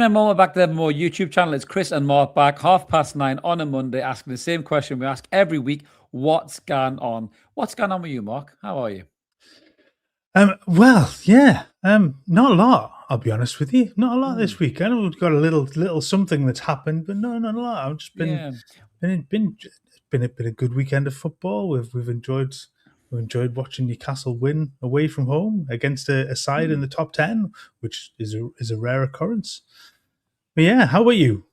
Evening and more back to the more YouTube channel. It's Chris and Mark back 9:30 on a Monday, asking the same question we ask every week: what's going on? What's going on with you, Mark? How are you? Well, yeah. Not a lot. I'll be honest with you. Not a lot this week. I know we've got a little something that's happened, but no, not a lot. I've just been a good weekend of football. We've enjoyed watching Newcastle win away from home against a side in the top 10, which is a rare occurrence. But yeah, how about you?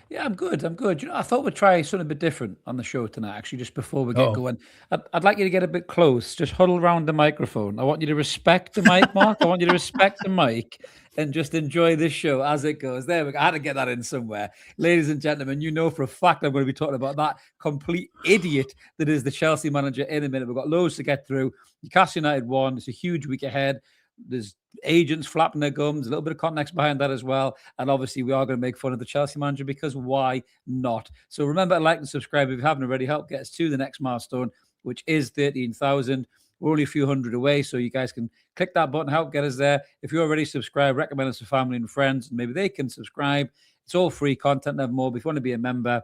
Yeah, I'm good. You know, I thought we'd try something a bit different on the show tonight, actually, just before we get Oh, going. I'd like you to get a bit close, just huddle around the microphone. I want you to respect the mic, Mark. I want you to respect the mic and just enjoy this show as it goes. There we go. I had to get that in somewhere. Ladies and gentlemen, you know for a fact I'm going to be talking about that complete idiot that is the Chelsea manager in a minute. We've got loads to get through. Newcastle United won. It's a huge week ahead. There's agents flapping their gums, a little bit of context behind that as well. And obviously, we are going to make fun of the Chelsea manager because why not? So remember to like and subscribe if you haven't already. Help get us to the next milestone, which is 13,000. We're only a few hundred away, so you guys can click that button, help get us there. If you're already subscribed, recommend us to family and friends, and maybe they can subscribe. It's all free content, never more. But if you want to be a member,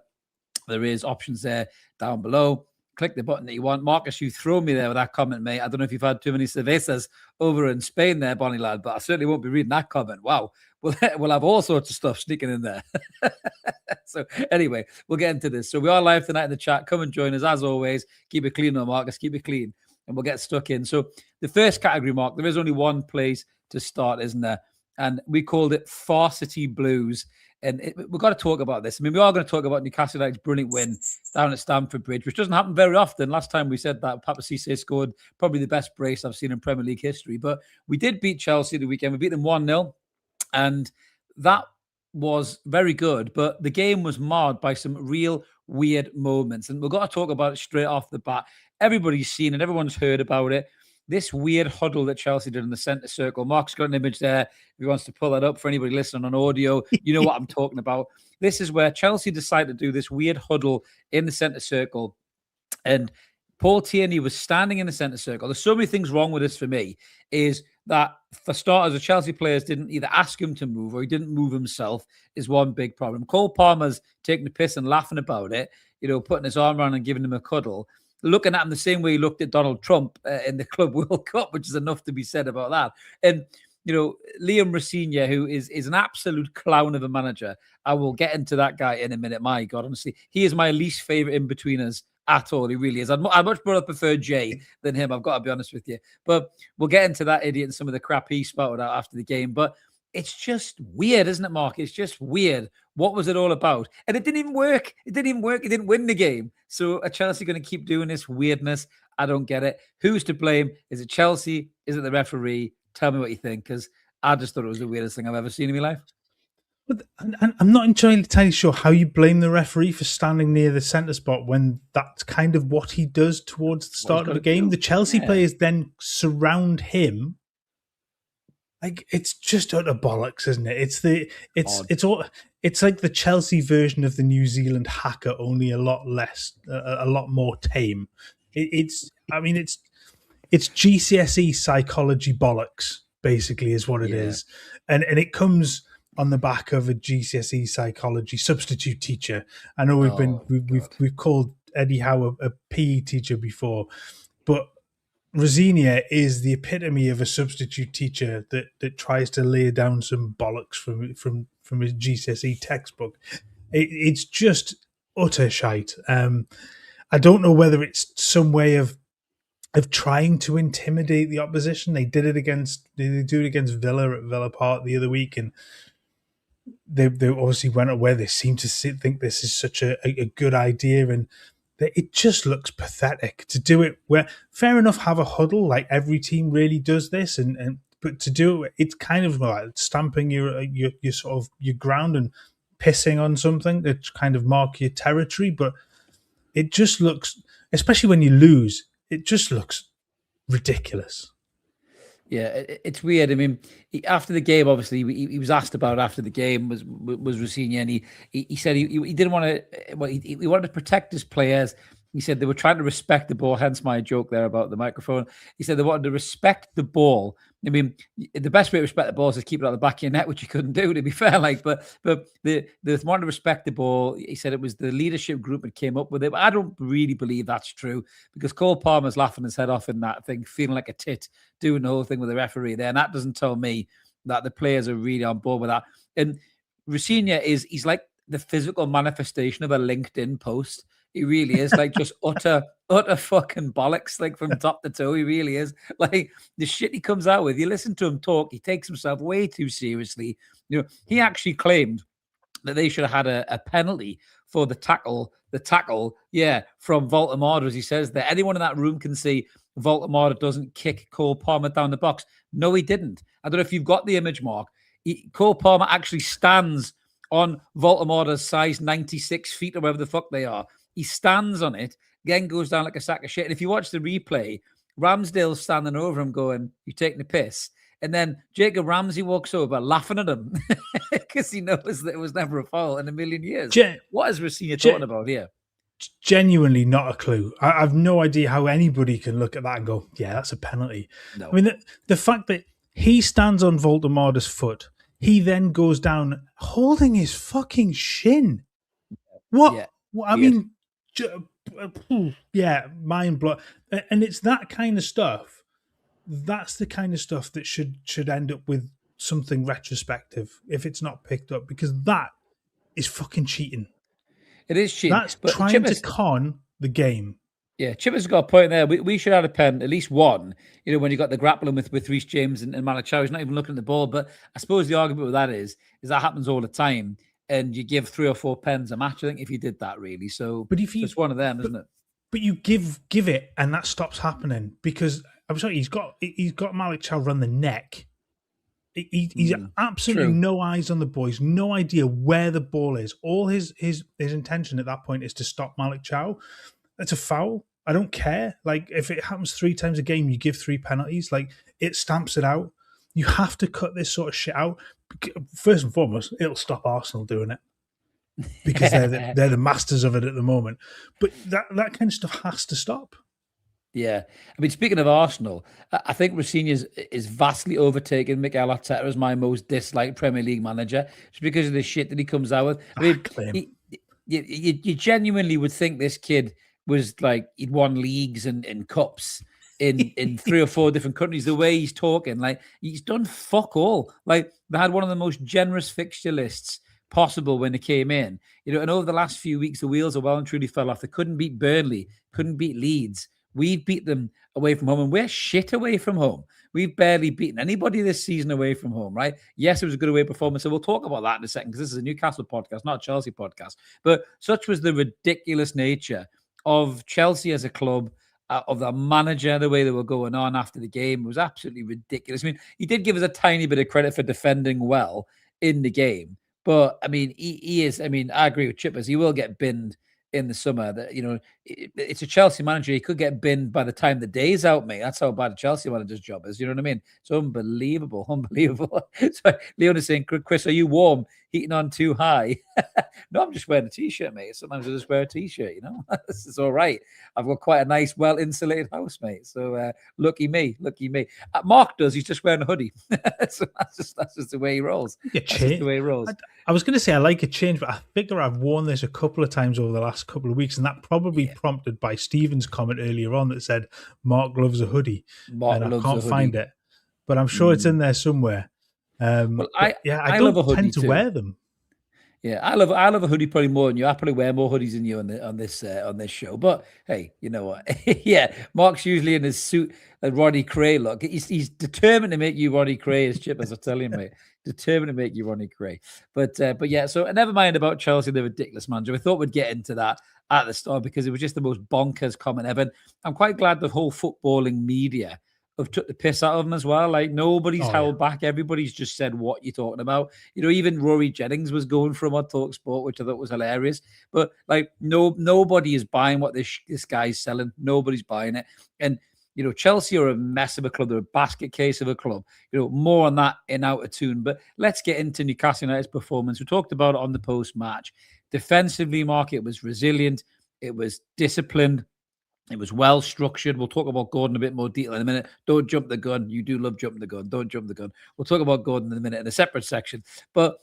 there is options there down below. Click the button that you want. Marcus, you throw me there with that comment, mate. I don't know if you've had too many cervezas over in Spain there, Bonnie lad, but I certainly won't be reading that comment. Wow. We'll have all sorts of stuff sneaking in there. So anyway, we'll get into this. So we are live tonight in the chat. Come and join us as always. Keep it clean, though, Marcus. Keep it clean. And we'll get stuck in. So the first category, Mark, there is only one place to start, isn't there? And we called it Varsity Blues. And we've got to talk about this. I mean, we are going to talk about Newcastle United's brilliant win down at Stamford Bridge, which doesn't happen very often. Last time we said that, Papa Cisse scored probably the best brace I've seen in Premier League history. But we did beat Chelsea the weekend. We beat them 1-0. And that was very good. But the game was marred by some real weird moments. And we've got to talk about it straight off the bat. Everybody's seen it. Everyone's heard about it. This weird huddle that Chelsea did in the centre circle. Mark's got an image there. If he wants to pull that up for anybody listening on audio, you know what I'm talking about. This is where Chelsea decided to do this weird huddle in the centre circle. And Paul Tierney was standing in the centre circle. There's so many things wrong with this for me, is that for starters, the Chelsea players didn't either ask him to move or he didn't move himself is one big problem. Cole Palmer's taking the piss and laughing about it, you know, putting his arm around and giving him a cuddle. Looking at him the same way he looked at Donald Trump in the Club World Cup, which is enough to be said about that. And, you know, Liam Rosenior, who is an absolute clown of a manager. I will get into that guy in a minute. My God, honestly, he is my least favorite in-betweeners at all. He really is. I'd much more prefer Jay than him, I've got to be honest with you. But we'll get into that idiot and some of the crap he spouted out after the game. But it's just weird, isn't it, Mark? It's just weird. What was it all about? And it didn't even work. It didn't win the game. So are Chelsea going to keep doing this weirdness? I don't get it. Who's to blame? Is it Chelsea? Is it the referee? Tell me what you think, because I just thought it was the weirdest thing I've ever seen in my life. But I'm not entirely sure how you blame the referee for standing near the centre spot when that's kind of what he does towards the start of the game. The Chelsea players then surround him. Like, it's just utter bollocks, isn't it? It's like the Chelsea version of the New Zealand hacker, only a lot more tame. It's GCSE psychology bollocks, basically, is what it is, and it comes on the back of a GCSE psychology substitute teacher. I know we've called Eddie Howe a PE teacher before, but Rosenior is the epitome of a substitute teacher that tries to lay down some bollocks from his GCSE textbook. It's just utter shite. I don't know whether it's some way of trying to intimidate the opposition. They do it against Villa at Villa Park the other week, and they obviously went away. They seem to think this is such a good idea, and it just looks pathetic to do it. Where fair enough, have a huddle, like every team really does this, but to do it, it's kind of like stamping your sort of your ground and pissing on something that kind of mark your territory. But it just looks, especially when you lose, it just looks ridiculous. Yeah, it's weird. I mean, after the game, obviously, he was asked about after the game was Rosenior, and he said he didn't want to. Well, he wanted to protect his players. He said they were trying to respect the ball. Hence my joke there about the microphone. He said they wanted to respect the ball, I mean, the best way to respect the ball is keep it at the back of your net, which you couldn't do, to be fair. Like, but the one to respect the ball, he said it was the leadership group that came up with it. But I don't really believe that's true, because Cole Palmer's laughing his head off in that thing, feeling like a tit, doing the whole thing with the referee there. And that doesn't tell me that the players are really on board with that. And Rafinha he's like the physical manifestation of a LinkedIn post. He really is, like, just utter fucking bollocks, like, from top to toe. He really is. Like, the shit he comes out with, you listen to him talk, he takes himself way too seriously. You know, he actually claimed that they should have had a penalty for the tackle, from Voltemade, as he says there. Anyone in that room can see Voltemade doesn't kick Cole Palmer down the box. No, he didn't. I don't know if you've got the image, Mark. Cole Palmer actually stands on Voltemade's size 96 feet or whatever the fuck they are. He stands on it, again goes down like a sack of shit. And if you watch the replay, Ramsdale's standing over him going, "You taking the piss?" And then Jacob Ramsey walks over laughing at him because he knows that it was never a foul in a million years. What is Rafinha talking about here? Genuinely not a clue. I've no idea how anybody can look at that and go, yeah, that's a penalty. No. I mean, the fact that he stands on Voltemade's foot, he then goes down holding his fucking shin. What? Yeah. I mean, yeah, mind blow. And it's that kind of stuff. That's the kind of stuff that should end up with something retrospective if it's not picked up, because that is fucking cheating. It is cheating. That's trying to con the game. Yeah, Chipper's got a point there. We should have a pen, at least one, you know, when you got the grappling with Reece James and Malik Chow. He's not even looking at the ball. But I suppose the argument with that is that happens all the time. And you give 3 or 4 pens a match, I think, if you did that, really. So, but if it's one of them, isn't it? But you give it, and that stops happening, because I'm sorry, he's got Malik Chow run the neck. He's absolutely no eyes on the boys, no idea where the ball is. All his intention at that point is to stop Malik Chow. That's a foul. I don't care. Like, if it happens 3 times a game, you give 3 penalties. Like, it stamps it out. You have to cut this sort of shit out. First and foremost, it'll stop Arsenal doing it, because they're the masters of it at the moment. But that kind of stuff has to stop. Yeah. I mean, speaking of Arsenal, I think Rafinha is vastly overtaken Mikel Arteta as my most disliked Premier League manager, just because of the shit that he comes out with. I mean, you genuinely would think this kid was like, he'd won leagues and cups in 3 or 4 different countries. The way he's talking, like, he's done fuck all. Like, they had one of the most generous fixture lists possible when they came in, you know, and over the last few weeks, the wheels are well and truly fell off. They couldn't beat Burnley, couldn't beat Leeds. We've beat them away from home, and we're shit away from home. We've barely beaten anybody this season away from home, right? Yes, it was a good away performance, so we'll talk about that in a second, because this is a Newcastle podcast, not a Chelsea podcast. But such was the ridiculous nature of Chelsea as a club, of the manager, the way they were going on after the game. It was absolutely ridiculous. I mean, he did give us a tiny bit of credit for defending well in the game. But, I mean, he is, I mean, I agree with Chippers. He will get binned in the summer. That, you know, it's a Chelsea manager. He could get binned by the time the day's out, mate. That's how bad a Chelsea manager's job is. You know what I mean? It's unbelievable. So Leon is saying, Chris, are you warm? Heating on too high? No, I'm just wearing a t-shirt, mate. Sometimes I just wear a t-shirt, you know. This is all right. I've got quite a nice, well-insulated house, mate. So lucky me. Mark does. He's just wearing a hoodie. So that's just the way he rolls. That's just the way he rolls. I was going to say I like a change, but I figure I've worn this a couple of times over the last couple of weeks, and that probably prompted by Stephen's comment earlier on that said Mark loves a hoodie. I can't find it, but I'm sure it's in there somewhere. Well, I don't tend to wear them. Yeah, I love a hoodie probably more than you. I probably wear more hoodies than you on this show. But hey, you know what? Yeah, Mark's usually in his suit, a Ronnie Cray look. He's determined to make you Ronnie Cray, as Chip, as I tell you, mate. Determined to make you Ronnie Cray. But yeah, so never mind about Chelsea, the ridiculous manager. We thought we'd get into that at the start because it was just the most bonkers comment ever. And I'm quite glad the whole footballing media have took the piss out of them as well. Like, nobody's held back. Everybody's just said what you're talking about. You know, even Rory Jennings was going for him on Talk Sport, which I thought was hilarious. But like, nobody is buying what this guy's selling. Nobody's buying it. And you know, Chelsea are a mess of a club. They're a basket case of a club. You know, more on that in Out of Toon. But let's get into Newcastle United's performance. We talked about it on the post-match. Defensively, Mark, it was resilient. It was disciplined. It was well structured. We'll talk about Gordon a bit more detail in a minute. Don't jump the gun. You do love jumping the gun. Don't jump the gun. We'll talk about Gordon in a minute in a separate section. But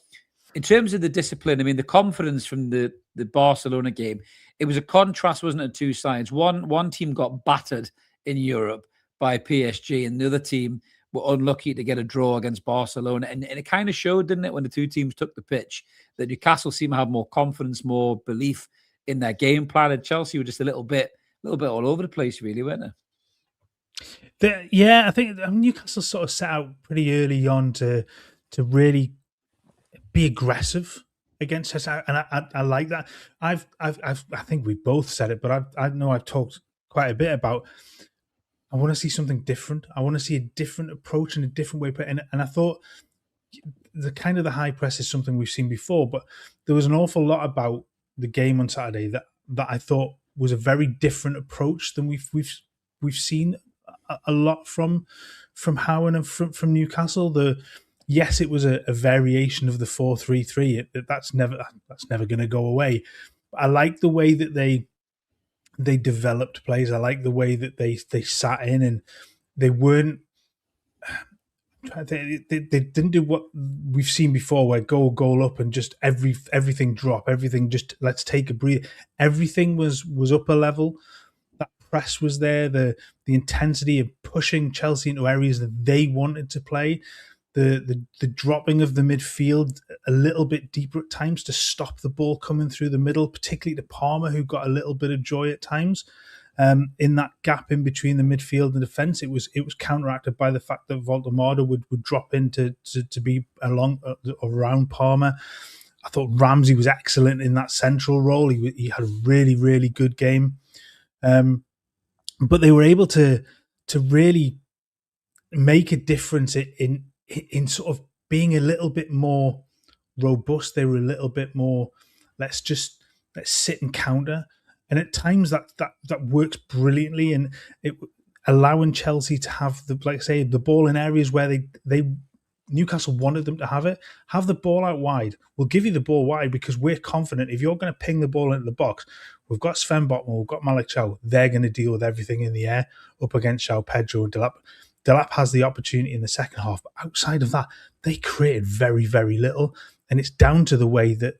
in terms of the discipline, I mean, the confidence from the Barcelona game, it was a contrast, wasn't it? Two sides. One team got battered in Europe by PSG, and the other team were unlucky to get a draw against Barcelona. And it kind of showed, didn't it, when the two teams took the pitch, that Newcastle seemed to have more confidence, more belief in their game plan, and Chelsea were just a little bit all over the place, really, weren't they? Yeah, I think Newcastle sort of set out pretty early on to really be aggressive against us, and I like that. I think we both said it, but I know I've talked quite a bit about. I want to see something different. I want to see a different approach and a different way. And I thought the high press is something we've seen before, but there was an awful lot about the game on Saturday that I thought was a very different approach than we've seen a lot from Howe and from Newcastle. Yes, it was a variation of the 4-3-3. That's never going to go away. I like the way that they developed plays. I like the way that they sat in, and they weren't. They didn't do what we've seen before, where goal up and just everything drop, everything just let's take a breather. Everything was up a level. That press was there. The intensity of pushing Chelsea into areas that they wanted to play. The dropping of the midfield a little bit deeper at times to stop the ball coming through the middle, particularly to Palmer, who got a little bit of joy at times. In that gap in between the midfield and defence, it was counteracted by the fact that Voltemade would drop in to be around Palmer. I thought Ramsey was excellent in that central role. He had a really, really good game. But they were able to really make a difference in sort of being a little bit more robust. They were a little bit more, let's sit and counter. And at times that works brilliantly, and it allowing Chelsea to have the ball in areas where they Newcastle wanted them to have it. Have the ball out wide. We'll give you the ball wide because we're confident if you're going to ping the ball into the box, we've got Sven Botman, we've got Malik Chow. They're going to deal with everything in the air up against João Pedro and Delap. Delap has the opportunity in the second half, but outside of that, they created very, very little. And it's down to the way that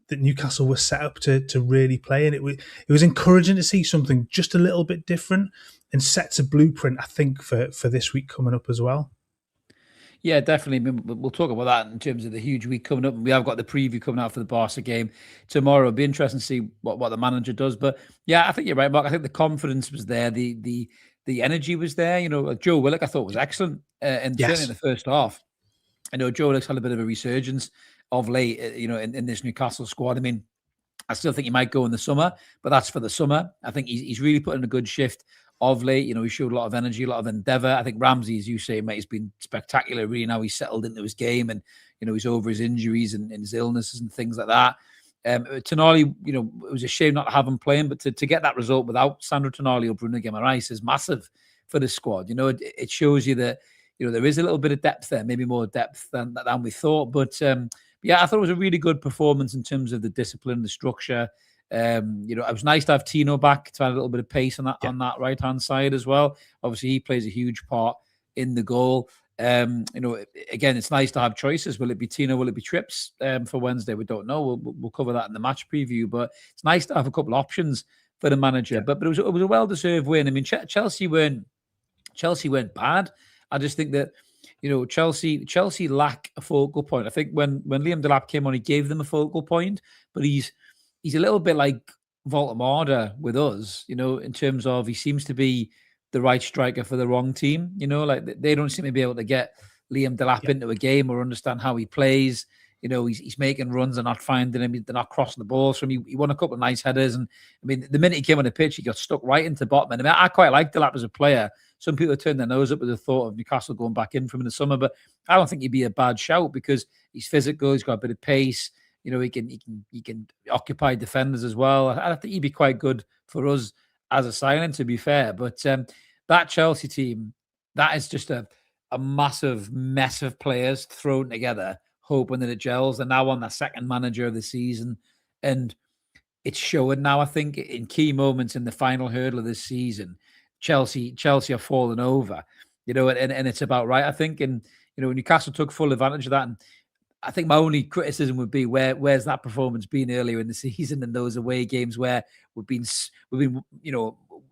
Newcastle was set up to really play. And it was encouraging to see something just a little bit different and sets a blueprint, I think, for this week coming up as well. Yeah, definitely. I mean, we'll talk about that in terms of the huge week coming up. We have got the preview coming out for the Barca game tomorrow. It'll be interesting to see what the manager does. But yeah, I think you're right, Mark. I think the confidence was there. The energy was there. You know, Joe Willock, I thought, was excellent. And certainly in the first half. I know Joe Willock's had a bit of a resurgence of late, in this Newcastle squad. I mean, I still think he might go in the summer, but that's for the summer. I think he's really put in a good shift of late. You know, he showed a lot of energy, a lot of endeavour. I think Ramsey, as you say, mate, has been spectacular, really, now he's settled into his game and, he's over his injuries and his illnesses and things like that. Tonali, it was a shame not to have him playing, but to get that result without Sandro Tonali or Bruno Guimaraes is massive for the squad. It shows you that, there is a little bit of depth there, maybe more depth than we thought. But yeah, I thought it was a really good performance in terms of the discipline, the structure. It was nice to have Tino back to add a little bit of pace on that right-hand side as well. Obviously, he plays a huge part in the goal. Again, it's nice to have choices. Will it be Tino? Will it be Trips for Wednesday? We don't know. We'll cover that in the match preview. But it's nice to have a couple of options for the manager. But it was a well-deserved win. I mean, Chelsea weren't bad. I just think that, Chelsea lack a focal point. I think when Liam Delap came on, he gave them a focal point, but he's a little bit like Voltemade with us, in terms of he seems to be the right striker for the wrong team. Like they don't seem to be able to get Liam Delap into a game or understand how he plays. He's making runs and not finding him. They're not crossing the balls from him. He won a couple of nice headers. And I mean, the minute he came on the pitch, he got stuck right into Botman. I mean, I quite like Delap as a player. Some people turned their nose up with the thought of Newcastle going back in from in the summer, but I don't think he'd be a bad shout because he's physical. He's got a bit of pace. He can occupy defenders as well. I think he'd be quite good for us as a signing, to be fair. But that Chelsea team, that is just a massive mess of players thrown together, hoping that it gels. They're now on their second manager of the season. And it's showing now. I think in key moments in the final hurdle of this season, Chelsea are falling over, and it's about right. I think, and Newcastle took full advantage of that. And I think my only criticism would be where's that performance been earlier in the season in those away games where we've been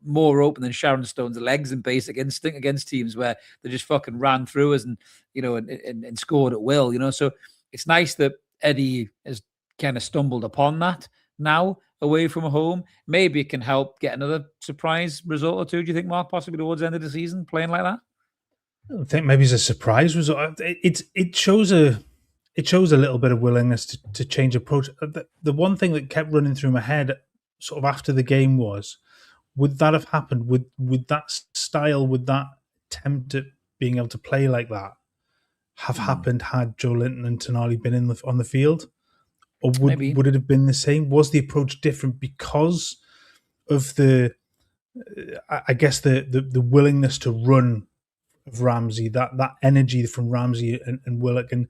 more open than Sharon Stone's legs and basic instinct against teams where they just fucking ran through us and and scored at will. So it's nice that Eddie has kind of stumbled upon that now away from home. Maybe it can help get another surprise result or two. Do you think, Mark, possibly towards the end of the season playing like that? I think maybe it's a surprise result. It shows a little bit of willingness to change approach. The one thing that kept running through my head sort of after the game was, would that have happened? Would that style, would that attempt at being able to play like that have happened had Joe Linton and Tonali been on the field? Or would it have been the same? Was the approach different because of the willingness to run of Ramsey, that energy from Ramsey and Willock, and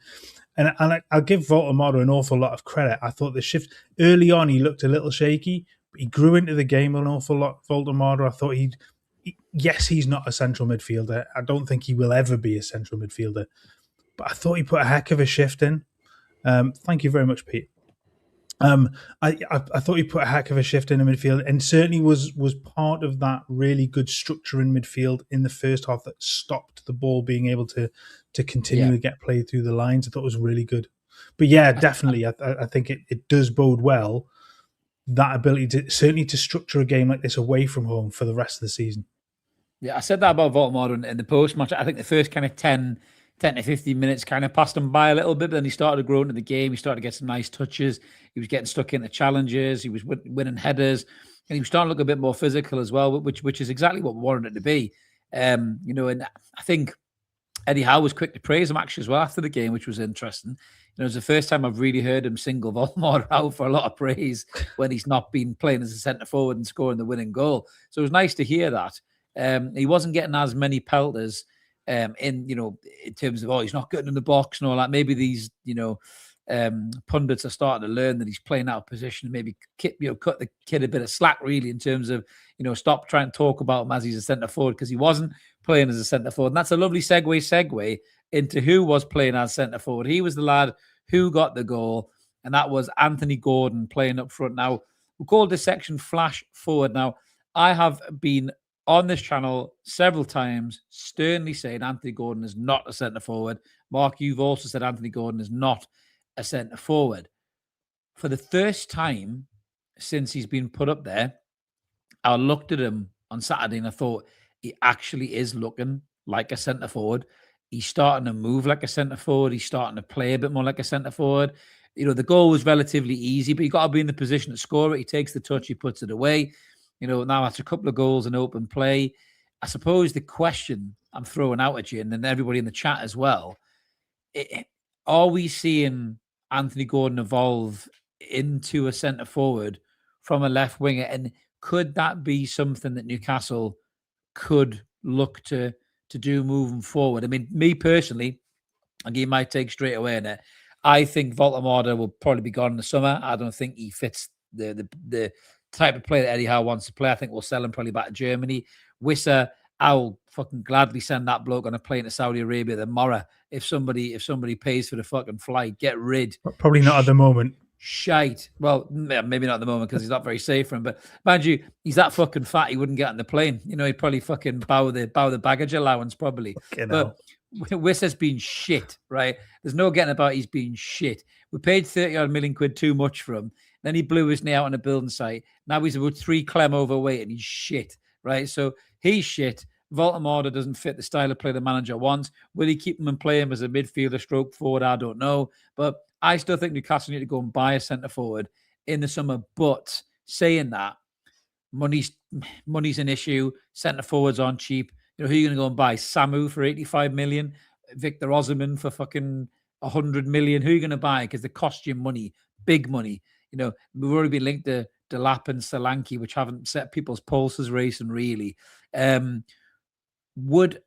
I'll give Voldemort an awful lot of credit. I thought the shift early on, he looked a little shaky, but he grew into the game an awful lot. Voldemort, I thought he's not a central midfielder. I don't think he will ever be a central midfielder, but I thought he put a heck of a shift in. Thank you very much, Pete. I thought he put a heck of a shift in the midfield, and certainly was part of that really good structure in midfield in the first half that stopped the ball being able to continue to get played through the lines. I thought it was really good. But yeah, definitely, I think it does bode well, that ability to structure a game like this away from home for the rest of the season. Yeah, I said that about Voldemort in the post-match. I think the first kind of 10 to 15 minutes kind of passed him by a little bit, but then he started to grow into the game. He started to get some nice touches. He was getting stuck into challenges. He was winning headers, and he was starting to look a bit more physical as well, which is exactly what we wanted it to be. And I think Eddie Howe was quick to praise him actually as well after the game, which was interesting. It was the first time I've really heard him single Voldemort out for a lot of praise when he's not been playing as a centre forward and scoring the winning goal. So it was nice to hear that. He wasn't getting as many pelters in terms of, he's not getting in the box and all that. Maybe these, pundits are starting to learn that he's playing out of position and maybe cut the kid a bit of slack really in terms of, stop trying to talk about him as he's a centre forward, because he wasn't playing as a centre forward. And that's a lovely segue into who was playing as centre forward. He was the lad who got the goal, and that was Anthony Gordon playing up front. Now, we called this section Flash Forward. Now, I have been on this channel several times sternly saying Anthony Gordon is not a centre forward. Mark, you've also said Anthony Gordon is not a centre forward. For the first time since he's been put up there, I looked at him on Saturday and I thought he actually is looking like a centre forward. He's starting to move like a centre forward. He's starting to play a bit more like a centre forward. The goal was relatively easy, but you got to be in the position to score it. He takes the touch, he puts it away. Now that's a couple of goals in open play. I suppose the question I'm throwing out at you, and then everybody in the chat as well, are we seeing Anthony Gordon evolve into a centre forward from a left winger? And could that be something that Newcastle could look to do moving forward? I mean, me personally, I'll give you my take straight away on it. I think Voldemort will probably be gone in the summer. I don't think he fits the type of player that Eddie Howe wants to play. I think we'll sell him probably back to Germany. Wissa, I'll fucking gladly send that bloke on a plane to Saudi Arabia tomorrow if somebody pays for the fucking flight. Get rid. Probably not at the moment. Shite. Well, maybe not at the moment because he's not very safe for him. But mind you, he's that fucking fat he wouldn't get on the plane. He'd probably fucking bow the baggage allowance probably. But Wissa's been shit, right? There's no getting about he's been shit. We paid 30-odd million quid too much for him. Then he blew his knee out on a building site. Now he's about 3 clem overweight and he's shit, right? So he's shit. Voldemort doesn't fit the style of play the manager wants. Will he keep him and play him as a midfielder stroke forward? I don't know. But I still think Newcastle need to go and buy a centre forward in the summer. But saying that, money's an issue. Centre forwards aren't cheap. Who are you going to go and buy? Samu for 85 million? Victor Osimhen for fucking 100 million? Who are you going to buy? Because they cost you money, big money. We've already been linked to Delap and Solanke, which haven't set people's pulses racing really. Would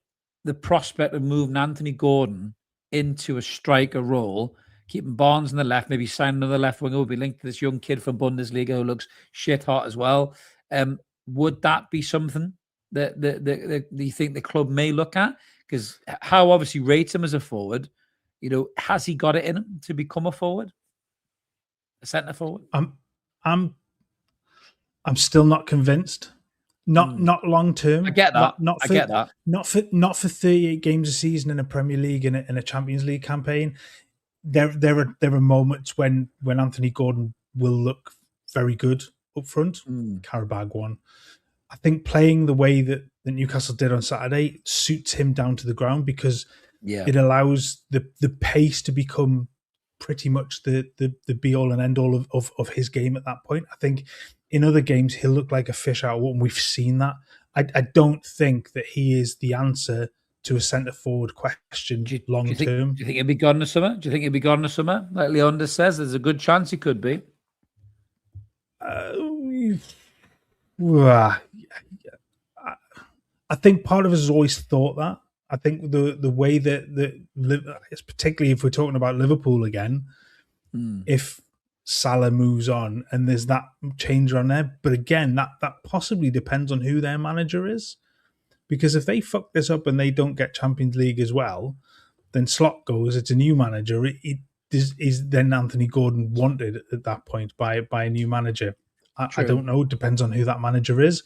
the prospect of moving Anthony Gordon into a striker role keeping Barnes on the left, maybe signing another left winger, will be linked to this young kid from Bundesliga who looks shit hot as well. Would that be something that you think the club may look at? Because Howe obviously rates him as a forward. Has he got it in him to become a forward, a centre forward? I'm still not convinced. Not long term. I get that. I get that. Not for 38 games a season in a Premier League and in a Champions League campaign. There are moments when Anthony Gordon will look very good up front. Karabag one. I think playing the way that Newcastle did on Saturday suits him down to the ground because it allows the pace to become pretty much the be all and end all of his game at that point. I think in other games he'll look like a fish out of water, and we've seen that. I don't think that he is the answer to a centre forward question long term. Do you think he'll be gone in the summer? Do you think he'll be gone in the summer? Like Leander says, there's a good chance he could be. I think part of us has always thought that. I think the way that particularly if we're talking about Liverpool again, if Salah moves on and there's that change on there, but again, that possibly depends on who their manager is. Because if they fuck this up and they don't get Champions League as well, then Slot goes, it's a new manager. Is then Anthony Gordon wanted at that point by a new manager? I don't know. It depends on who that manager is.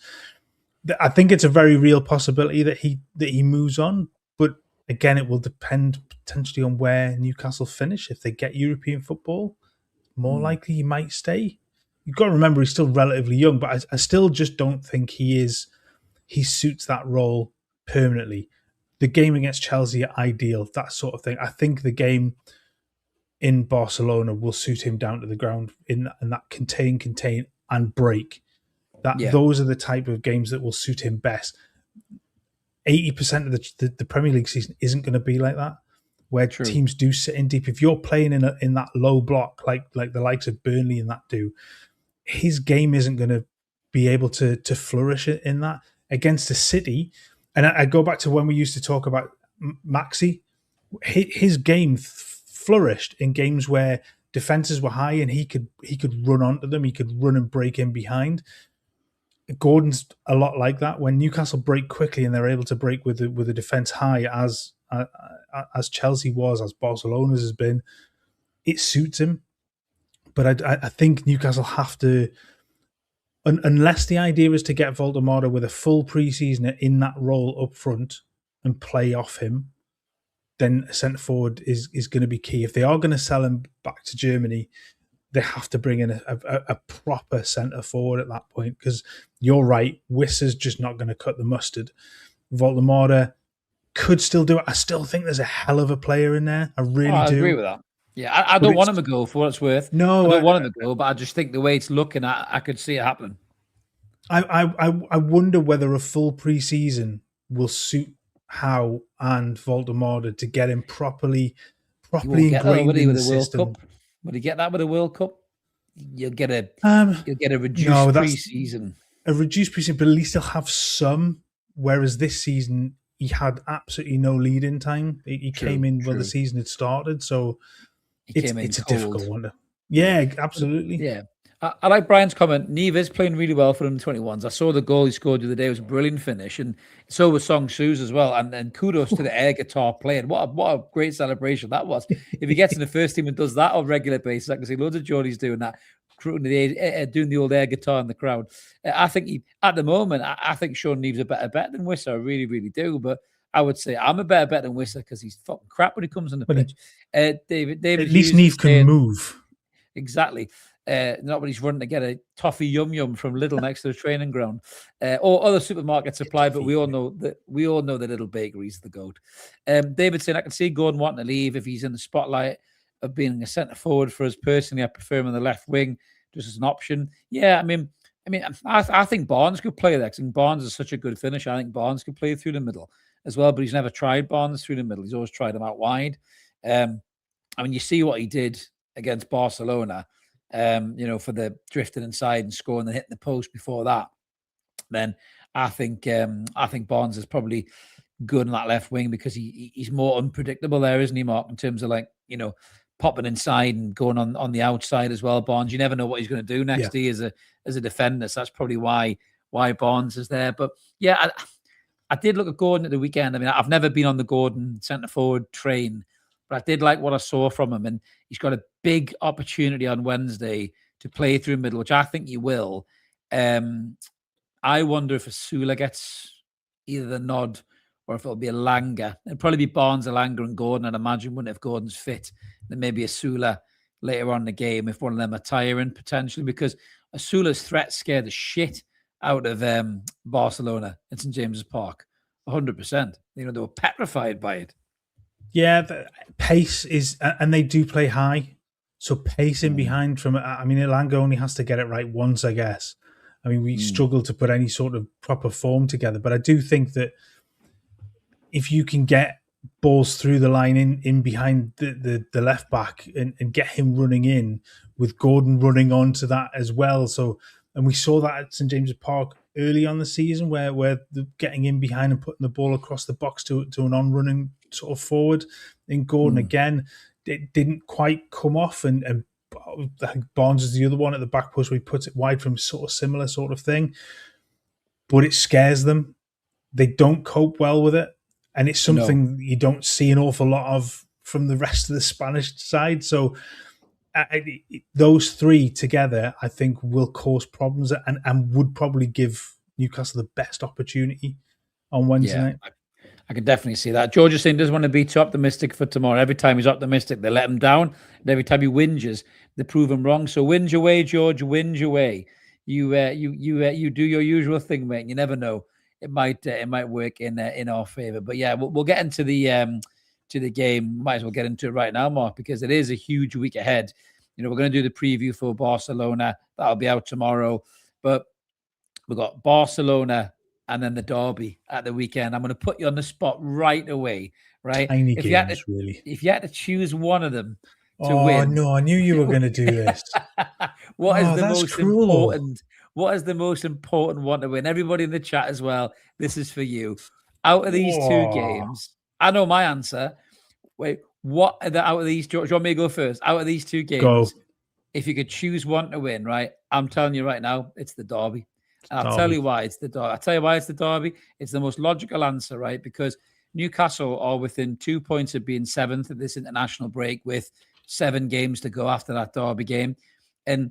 I think it's a very real possibility that he moves on. But again, it will depend potentially on where Newcastle finish. If they get European football, more likely he might stay. You've got to remember he's still relatively young, but I still just don't think he suits that role permanently. The game against Chelsea, ideal, that sort of thing. I think the game in Barcelona will suit him down to the ground in that contain, and break. Those are the type of games that will suit him best. 80% of the Premier League season isn't going to be like that, where teams do sit in deep. If you're playing in that low block, like the likes of Burnley and that do, his game isn't going to be able to flourish in that. Against a City, and I go back to when we used to talk about Maxi, his game flourished in games where defenses were high and he could run onto them, he could run and break in behind. Gordon's a lot like that. When Newcastle break quickly and they're able to break with the defense high, as Chelsea was, as Barcelona's has been, it suits him. But I think Newcastle have to. Unless the idea is to get Voldemort with a full preseason in that role up front and play off him, then a centre forward is going to be key. If they are going to sell him back to Germany, they have to bring in a proper centre forward at that point, because you're right, Wissa's just not going to cut the mustard. Voldemort could still do it. I still think there's a hell of a player in there. I really do. I agree with that. Yeah, I don't want him to go for what it's worth. No, I don't want him to go, but I just think the way it's looking, I could see it happening. I wonder whether a full pre-season will suit Howe and Voldemort to get him properly ingrained in the system. Would he get that with a World Cup? You'll get a reduced pre-season. A reduced pre-season, but at least he'll have some. Whereas this season, he had absolutely no lead-in time. He came in when the season had started, so it's a difficult one. Yeah, absolutely. Yeah. I like Brian's comment. Neve is playing really well for them 21s. I saw the goal he scored the other day. It was a brilliant finish. And so was Song Su's as well. And kudos to the air guitar playing. What a great celebration that was. If he gets in the first team and does that on a regular basis, I can see loads of Geordies doing that, doing the old air guitar in the crowd. I think at the moment, I think Sean Neve's a better bet than Wissa. I really, really do. But I would say I'm a better bet than Wissa because he's fucking crap when he comes on the pitch. David at least Neve can move. Exactly. Not when he's running to get a toffee yum yum from Lidl next to the training ground, or other supermarket supply. But we all know that Little Bakery's the goat. David saying I can see Gordon wanting to leave if he's in the spotlight of being a centre forward. For us personally, I prefer him on the left wing just as an option. Yeah, I think Barnes could play there. I think Barnes is such a good finisher. I think Barnes could play through the middle as well, but he's never tried Barnes through the middle. He's always tried him out wide. You see what he did against Barcelona. For the drifting inside and scoring and hitting the post before that, then I think Barnes is probably good on that left wing because he's more unpredictable there, isn't he, Mark? In terms of popping inside and going on the outside as well. Barnes, you never know what he's going to do next year as a defender. So that's probably why Barnes is there. But yeah, I did look at Gordon at the weekend. I mean, I've never been on the Gordon centre forward train, but I did like what I saw from him, and he's got a big opportunity on Wednesday to play through middle, which I think he will. I wonder if Asula gets either the nod or if it'll be Elanga. It'll probably be Barnes, Elanga, and Gordon, I'd imagine, wouldn't it, if Gordon's fit. Then maybe Asula later on in the game if one of them are tiring, potentially, because Asula's threat scared the shit out of Barcelona at St. James's Park. 100%. They were petrified by it. Yeah, the pace is, and they do play high. So pace in behind from, I mean, Elanga only has to get it right once, I guess. I mean, we struggle to put any sort of proper form together, but I do think that if you can get balls through the line in behind the left back and get him running in with Gordon running onto that as well. So, and we saw that at St. James's Park early on the season where the getting in behind and putting the ball across the box to an on-running sort of forward. In Gordon again, it didn't quite come off, and I think Barnes is the other one at the back post where he puts it wide from sort of similar sort of thing. But it scares them. They don't cope well with it. And it's something you don't see an awful lot of from the rest of the Spanish side. So those three together, I think, will cause problems and would probably give Newcastle the best opportunity on Wednesday night. I can definitely see that. George is saying doesn't want to be too optimistic for tomorrow. Every time he's optimistic, they let him down. And every time he whinges, they prove him wrong. So whinge away, George. Whinge away. You do your usual thing, mate. You never know. It might work in our favor. But yeah, we'll get into the game. Might as well get into it right now, Mark, because it is a huge week ahead. We're going to do the preview for Barcelona. That'll be out tomorrow. But we've got Barcelona and then the derby at the weekend. I'm going to put you on the spot right away, right? Tiny games, really. If you had to choose one of them to win. Oh, no, I knew you were going to do this. What is the most important? What is the most important one to win? Everybody in the chat as well. This is for you. Out of these two games, I know my answer. Wait, what are the out of these? Do you want me to go first? Out of these two games, if you could choose one to win, right? I'm telling you right now, it's the derby. And I'll tell you why it's the derby. I'll tell you why it's the derby. It's the most logical answer, right? Because Newcastle are within 2 points of being seventh at this international break with 7 games to go after that derby game. And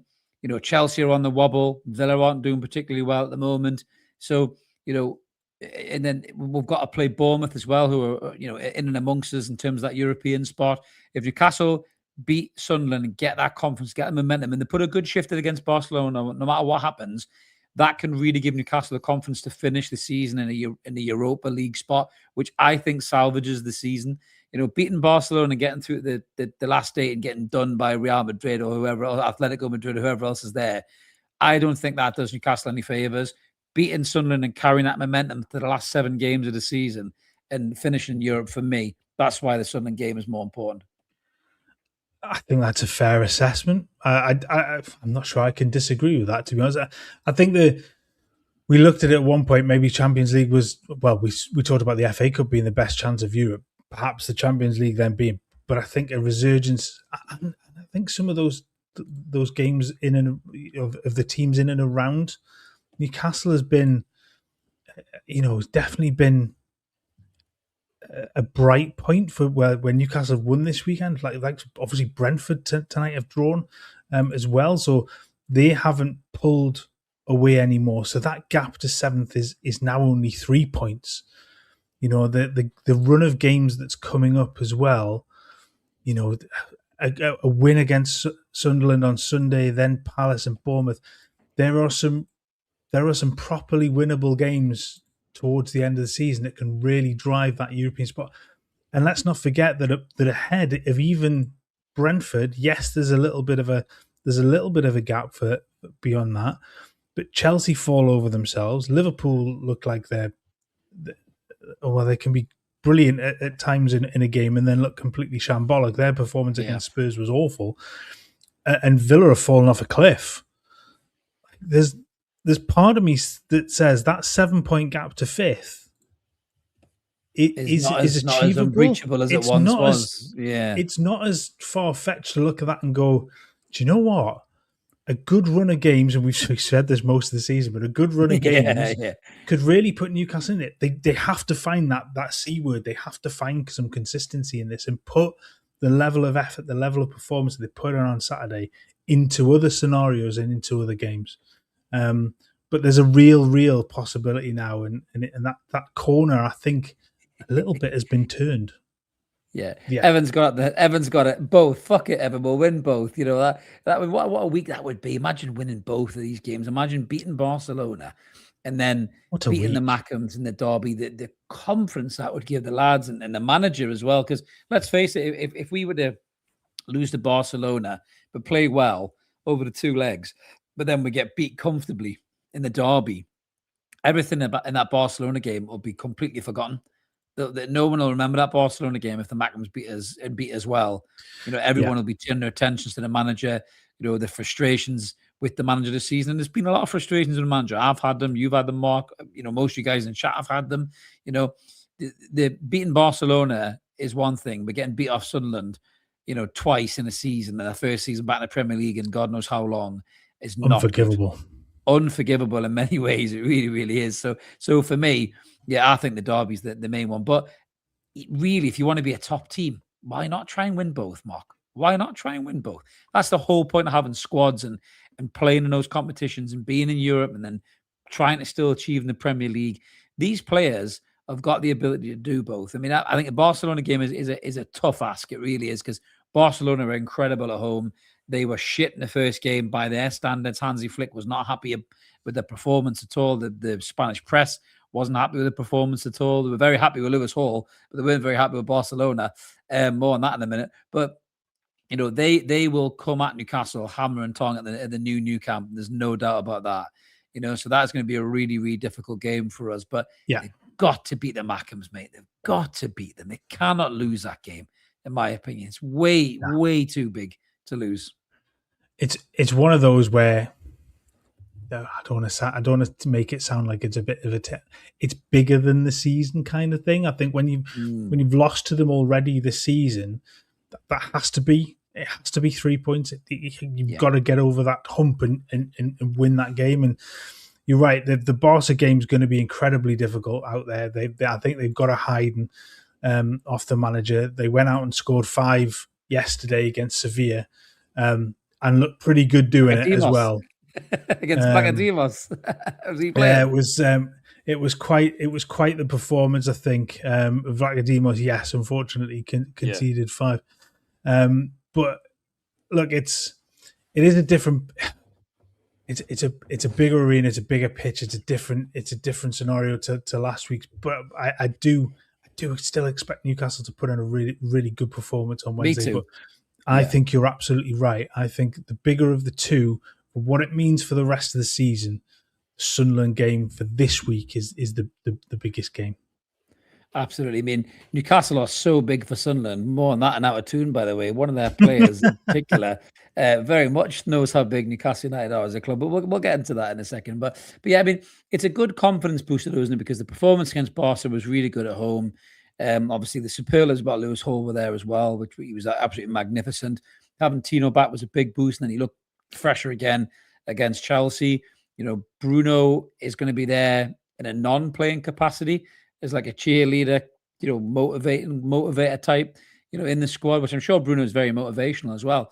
Chelsea are on the wobble. Villa aren't doing particularly well at the moment. So, and then we've got to play Bournemouth as well, who are, in and amongst us in terms of that European spot. If Newcastle beat Sunderland and get that confidence, get the momentum, and they put a good shift in against Barcelona, no matter what happens, that can really give Newcastle the confidence to finish the season in the Europa League spot, which I think salvages the season. Beating Barcelona and getting through the last 8 and getting done by Real Madrid or whoever, or Atletico Madrid or whoever else is there, I don't think that does Newcastle any favours. Beating Sunderland and carrying that momentum to the last 7 games of the season and finishing Europe, for me, that's why the Sunderland game is more important. I think that's a fair assessment. I'm not sure I can disagree with that, to be honest. I think we looked at it at one point, maybe Champions League was, well, we talked about the FA Cup being the best chance of Europe, perhaps the Champions League then being, but I think a resurgence, I think some of those games in and of the teams in and around Newcastle has been, has definitely been a bright point for where Newcastle have won this weekend. Like obviously Brentford tonight have drawn as well, so they haven't pulled away anymore. So that gap to 7th is now only 3 points. The run of games that's coming up as well. A win against Sunderland on Sunday, then Palace and Bournemouth. There are some properly winnable games towards the end of the season that can really drive that European spot. And let's not forget that ahead of even Brentford, yes, there's a little bit of a gap for beyond that. But Chelsea fall over themselves. Liverpool look like they can be brilliant at times in a game and then look completely shambolic. Their performance against Spurs was awful. And Villa have fallen off a cliff. There's part of me that says that 7-point gap to 5th is not as achievable. unreachable as it once was. It's not as far-fetched to look at that and go, do you know what? A good run of games, and we've said this most of the season, but a good run of games could really put Newcastle in it. They have to find that C word. They have to find some consistency in this and put the level of effort, the level of performance that they put on Saturday into other scenarios and into other games. But there's a real possibility now, and that corner, I think, a little bit has been turned. Yeah. Evan's got it. Both. Fuck it, Evan. We'll win both. You know that would, what a week that would be. Imagine winning both of these games. Imagine beating Barcelona, and then beating the Mackhams in the derby. The confidence that would give the lads and the manager as well. Because let's face it, if we were to lose to Barcelona but play well over the two legs, but then we get beat comfortably in the derby, everything about in that Barcelona game will be completely forgotten. No one will remember that Barcelona game if the Mackhams beat us well. You know, everyone will be turning their attentions to the manager. You know, the frustrations with the manager this season. And there's been a lot of frustrations with the manager. I've had them. You've had them, Mark. You know, most of you guys in chat have had them. You know, the beating Barcelona is one thing, but getting beat off Sunderland, you know, twice in a season, their first season back in the Premier League and God knows how long, is not unforgivable. Good. Unforgivable in many ways. It really, really is. So for me, yeah, I think the derby's the main one. But really, if you want to be a top team, why not try and win both, Mark? Why not try and win both? That's the whole point of having squads and playing in those competitions and being in Europe and then trying to still achieve in the Premier League. These players have got the ability to do both. I mean, I think the Barcelona game is a tough ask. It really is, because Barcelona are incredible at home. They were shit in the first game by their standards. Hansi Flick was not happy with the performance at all. The Spanish press wasn't happy with the performance at all. They were very happy with Lewis Hall, but they weren't very happy with Barcelona. More on that in a minute. But, you know, they will come at Newcastle hammer and tong at the new Nou Camp. There's no doubt about that. You know, so that's going to be a really, really difficult game for us. But they've got to beat the Mackhams, mate. They've got to beat them. They cannot lose that game, in my opinion. It's way too big to lose. It's one of those where I don't want to make it sound like it's a bit of it's bigger than the season kind of thing. I think when you've lost to them already this season, that has to be 3 points. You've got to get over that hump and win that game. And you're right, the Barca game's going to be incredibly difficult out there. I think they've got to hide off the manager. They went out and scored 5 yesterday against Sevilla, and looked pretty good doing it as well. Against Bacadimos. It was quite the performance, I think. Bacadimos, yes, unfortunately conceded 5. But look, it is a different. It's a bigger arena, it's a bigger pitch, it's a different scenario to last week's. But I do still expect Newcastle to put in a really, really good performance on Wednesday. Me too. But I think you're absolutely right. I think the bigger of the two, for what it means for the rest of the season, the Sunderland game for this week is the biggest game. Absolutely. I mean, Newcastle are so big for Sunderland. More on that and Out of Toon, by the way. One of their players in particular very much knows how big Newcastle United are as a club. But we'll get into that in a second. But yeah, I mean, it's a good confidence booster, isn't it? Because the performance against Barca was really good at home. Obviously, the superlatives about Lewis Hall were there as well, which he was absolutely magnificent. Having Tino back was a big boost, and then he looked fresher again against Chelsea. You know, Bruno is going to be there in a non-playing capacity as like a cheerleader, you know, motivator type, you know, in the squad, which I'm sure Bruno is very motivational as well.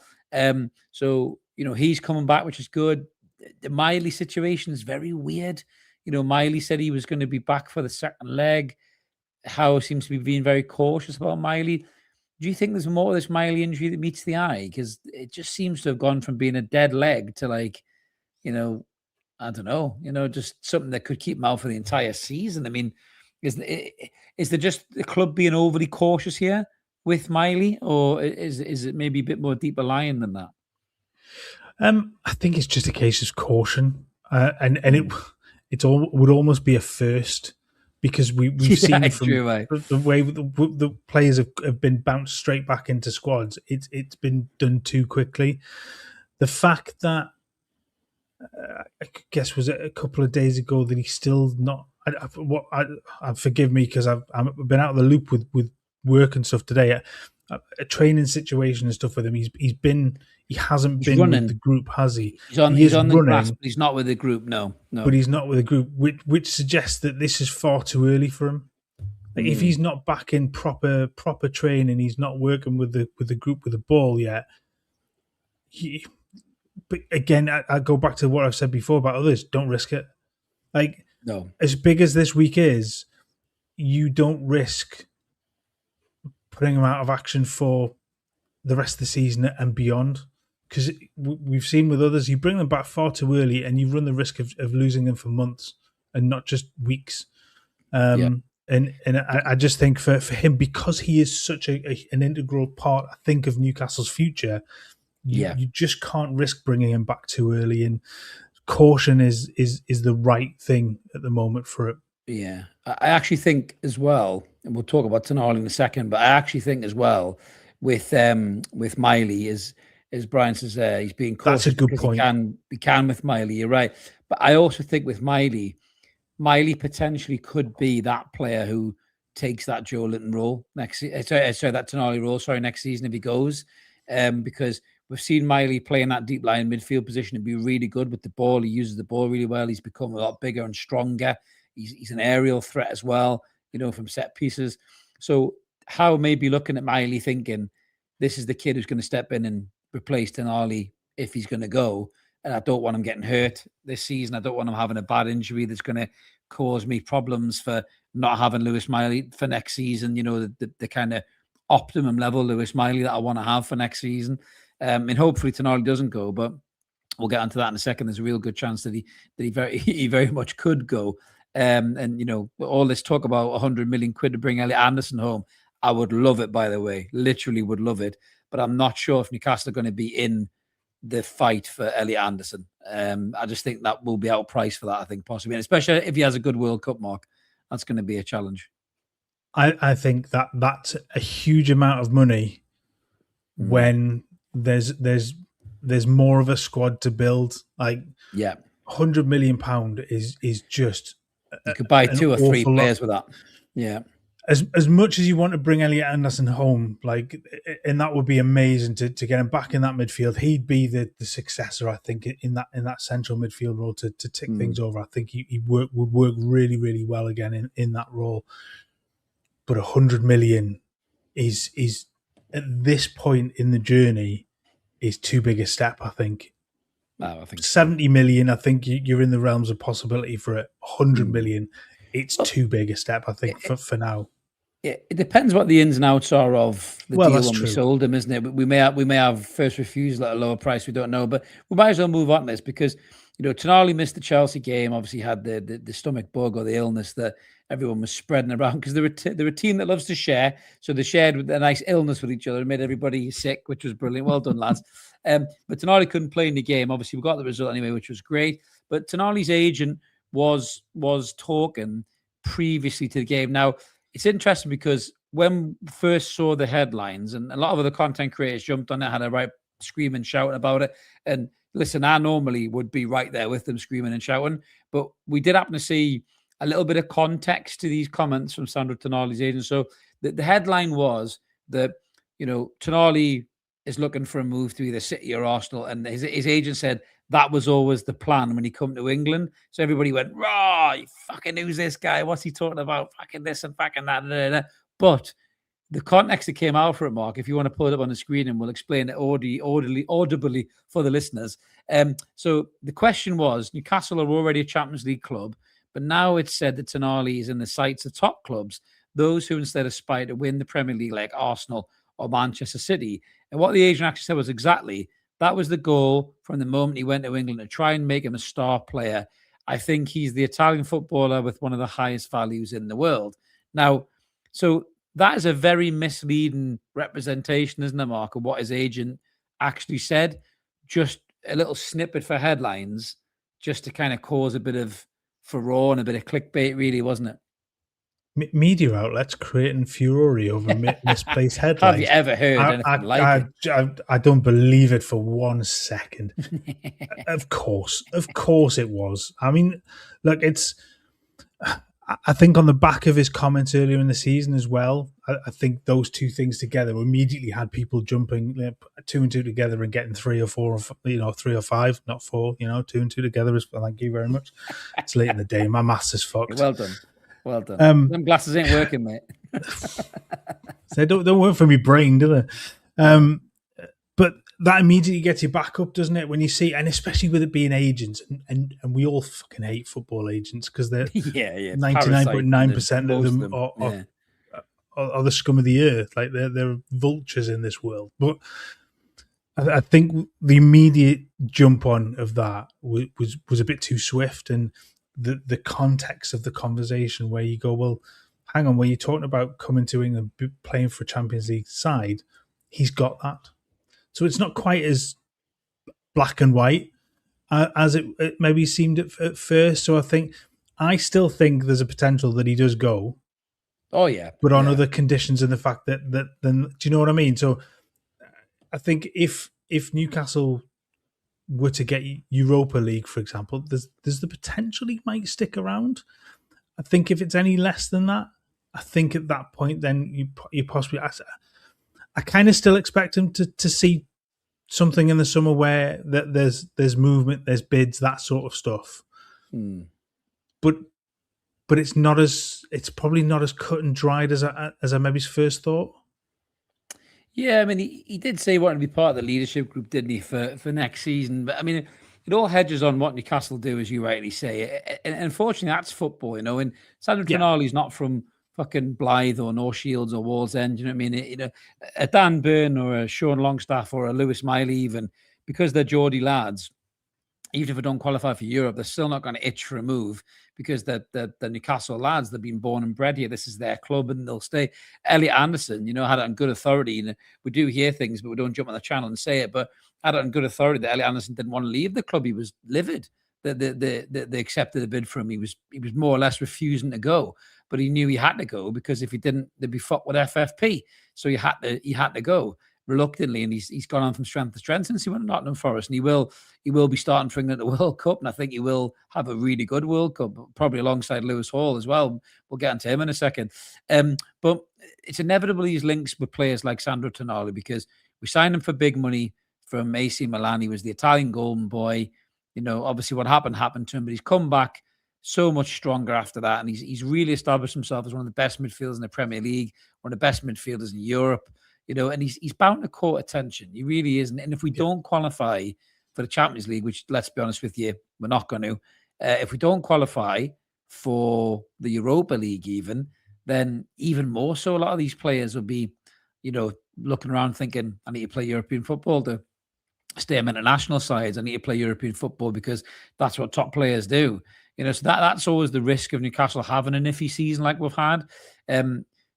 So, you know, he's coming back, which is good. The Miley situation is very weird. You know, Miley said he was going to be back for the second leg. Howe seems to be being very cautious about Miley. Do you think there's more of this Miley injury that meets the eye? Because it just seems to have gone from being a dead leg to, like, you know, I don't know, you know, just something that could keep him out for the entire season. I mean, is there just the club being overly cautious here with Miley, or is it maybe a bit more deeper lying than that? I think it's just a case of caution, and it would almost be a first, because we've seen from the way the players have been bounced straight back into squads. It's been done too quickly. The fact that I guess was it a couple of days ago that he's still not forgive me because I've been out of the loop with work and stuff today. A training situation and stuff with him. He hasn't been running with the group, has he? He's on running, the grass, but he's not with the group. No. But he's not with the group, which suggests that this is far too early for him. Like if he's not back in proper training, he's not working with the group with the ball yet. But again, I go back to what I've said before about others. Don't risk it. Like, no, as big as this week is, you don't risk putting him out of action for the rest of the season and beyond. Because we've seen with others, you bring them back far too early and you run the risk of losing them for months and not just weeks. And I just think for him, because he is such an integral part, I think, of Newcastle's future, you just can't risk bringing him back too early. And caution is the right thing at the moment for it. Yeah, I actually think as well, and we'll talk about Tonali in a second, but I actually think as well with Miley, as Brian says there, he's being cautious. That's a good point. He can with Miley, you're right. But I also think with Miley potentially could be that player who takes that Joe Linton role next that Tonali role, next season if he goes. Because we've seen Miley play in that deep line midfield position and be really good with the ball. He uses the ball really well. He's become a lot bigger and stronger. He's an aerial threat as well, from set pieces. So Howe may be looking at Miley thinking, this is the kid who's going to step in and replace Tonali if he's going to go. And I don't want him getting hurt this season. I don't want him having a bad injury that's going to cause me problems for not having Lewis Miley for next season. The kind of optimum level Lewis Miley that I want to have for next season. And hopefully Tonali doesn't go, but we'll get onto that in a second. There's a real good chance that he very much could go. And all this talk about 100 million quid to bring Elliot Anderson home, I would love it, by the way, literally would love it. But I'm not sure if Newcastle are going to be in the fight for Elliot Anderson. I just think that will be outpriced for that, I think, possibly. And especially if he has a good World Cup, Mark, that's going to be a challenge. I think that's a huge amount of money when there's more of a squad to build. Like, £100 million is just you could buy 2 or 3 players with that. Yeah. As much as you want to bring Elliot Anderson home, like, and that would be amazing to get him back in that midfield. He'd be the successor, I think, in that central midfield role to tick things over. I think he would work really, really well again in that role. But 100 million is at this point in the journey is too big a step, I think. No, I think 70 million, I think you're in the realms of possibility for it. 100 million, it's too big a step, I think, for now. It depends what the ins and outs are of the deal when we sold him, isn't it? We may have first refusal at a lower price. We don't know, but we might as well move on to this because Tonali missed the Chelsea game. Obviously, had the stomach bug or the illness that everyone was spreading around because they're a team that loves to share. So they shared with a nice illness with each other and made everybody sick, which was brilliant. Well done, lads. But Tonali couldn't play in the game. Obviously, we got the result anyway, which was great. But Tonali's agent was talking previously to the game. Now, it's interesting because when we first saw the headlines, and a lot of other content creators jumped on it, had a right screaming, shouting about it. And listen, I normally would be right there with them screaming and shouting, but we did happen to see a little bit of context to these comments from Sandro Tonali's agent. So the headline was that, Tonali is looking for a move to either City or Arsenal. And his agent said that was always the plan when he come to England. So everybody went, raw, you fucking who's this guy? What's he talking about? Fucking this and fucking that. Blah, blah, blah. But the context that came out for it, Mark, if you want to pull it up on the screen and we'll explain it audibly for the listeners. So the question was, Newcastle are already a Champions League club, but now it's said that Tonali is in the sights of top clubs, those who instead aspire to win the Premier League like Arsenal or Manchester City. And what the agent actually said was exactly, that was the goal from the moment he went to England, to try and make him a star player. I think he's the Italian footballer with one of the highest values in the world. Now, so that is a very misleading representation, isn't it, Mark, of what his agent actually said? Just a little snippet for headlines, just to kind of cause a bit of furore and a bit of clickbait, really, wasn't it? Media outlets creating furore over misplaced headlines. Have you ever heard anything like it? I don't believe it for 1 second. Of course it was. I mean, look, I think on the back of his comments earlier in the season as well, I think those two things together immediately had people jumping 2 and 2 together and getting 3 or 4, 3 or 5, not 4. 2 and 2 together is thank you very much. It's late in the day. My maths is fucked. Well done. Them glasses ain't working, mate. They don't work for me brain, do they? But that immediately gets you back up, doesn't it? When you see, and especially with it being agents, and we all fucking hate football agents because they're 99.9% of them are the scum of the earth. Like they're vultures in this world. But I think the immediate jump on of that was a bit too swift, and the context of the conversation where you go, well, hang on, when you're talking about coming to England, playing for a Champions League side, he's got that. So it's not quite as black and white as it maybe seemed at first. So I still think there's a potential that he does go. Oh yeah, but on other conditions, and the fact that then, do you know what I mean? So I think if Newcastle were to get Europa League, for example, there's the potential he might stick around. I think if it's any less than that, I think at that point then you possibly. I kind of still expect him to see something in the summer where that there's movement, there's bids, that sort of stuff. But it's probably not as cut and dried as I maybe first thought. Yeah, I mean, he did say he wanted to be part of the leadership group, didn't he, for next season? But I mean, it all hedges on what Newcastle do, as you rightly say. And unfortunately, that's football, And Sandro Tonali's not from fucking Blythe or North Shields or Wallsend, you know what I mean? A Dan Burn or a Sean Longstaff or a Lewis Miley, even because they're Geordie lads, even if they don't qualify for Europe, they're still not going to itch for a move because they're Newcastle lads. They've been born and bred here. This is their club and they'll stay. Elliot Anderson, had it on good authority. And we do hear things, but we don't jump on the channel and say it. But had it on good authority that Elliot Anderson didn't want to leave the club. He was livid that they accepted a bid for him. He was more or less refusing to go. But he knew he had to go because if he didn't, they'd be fucked with FFP. So he had to go reluctantly, and he's gone on from strength to strength since he went to Nottingham Forest, and he will be starting for England at the World Cup, and I think he will have a really good World Cup, probably alongside Lewis Hall as well. We'll get into him in a second. But it's inevitable these links with players like Sandro Tonali because we signed him for big money from AC Milan. He was the Italian golden boy. Obviously what happened to him, but he's come back so much stronger after that, and he's really established himself as one of the best midfielders in the Premier League, one of the best midfielders in Europe. And he's bound to court attention. He really is. And if we don't qualify for the Champions League, which, let's be honest with you, we're not going to, if we don't qualify for the Europa League then even more so, a lot of these players will be, looking around thinking, I need to play European football to stay in international sides. I need to play European football because that's what top players do. So that's always the risk of Newcastle having an iffy season like we've had.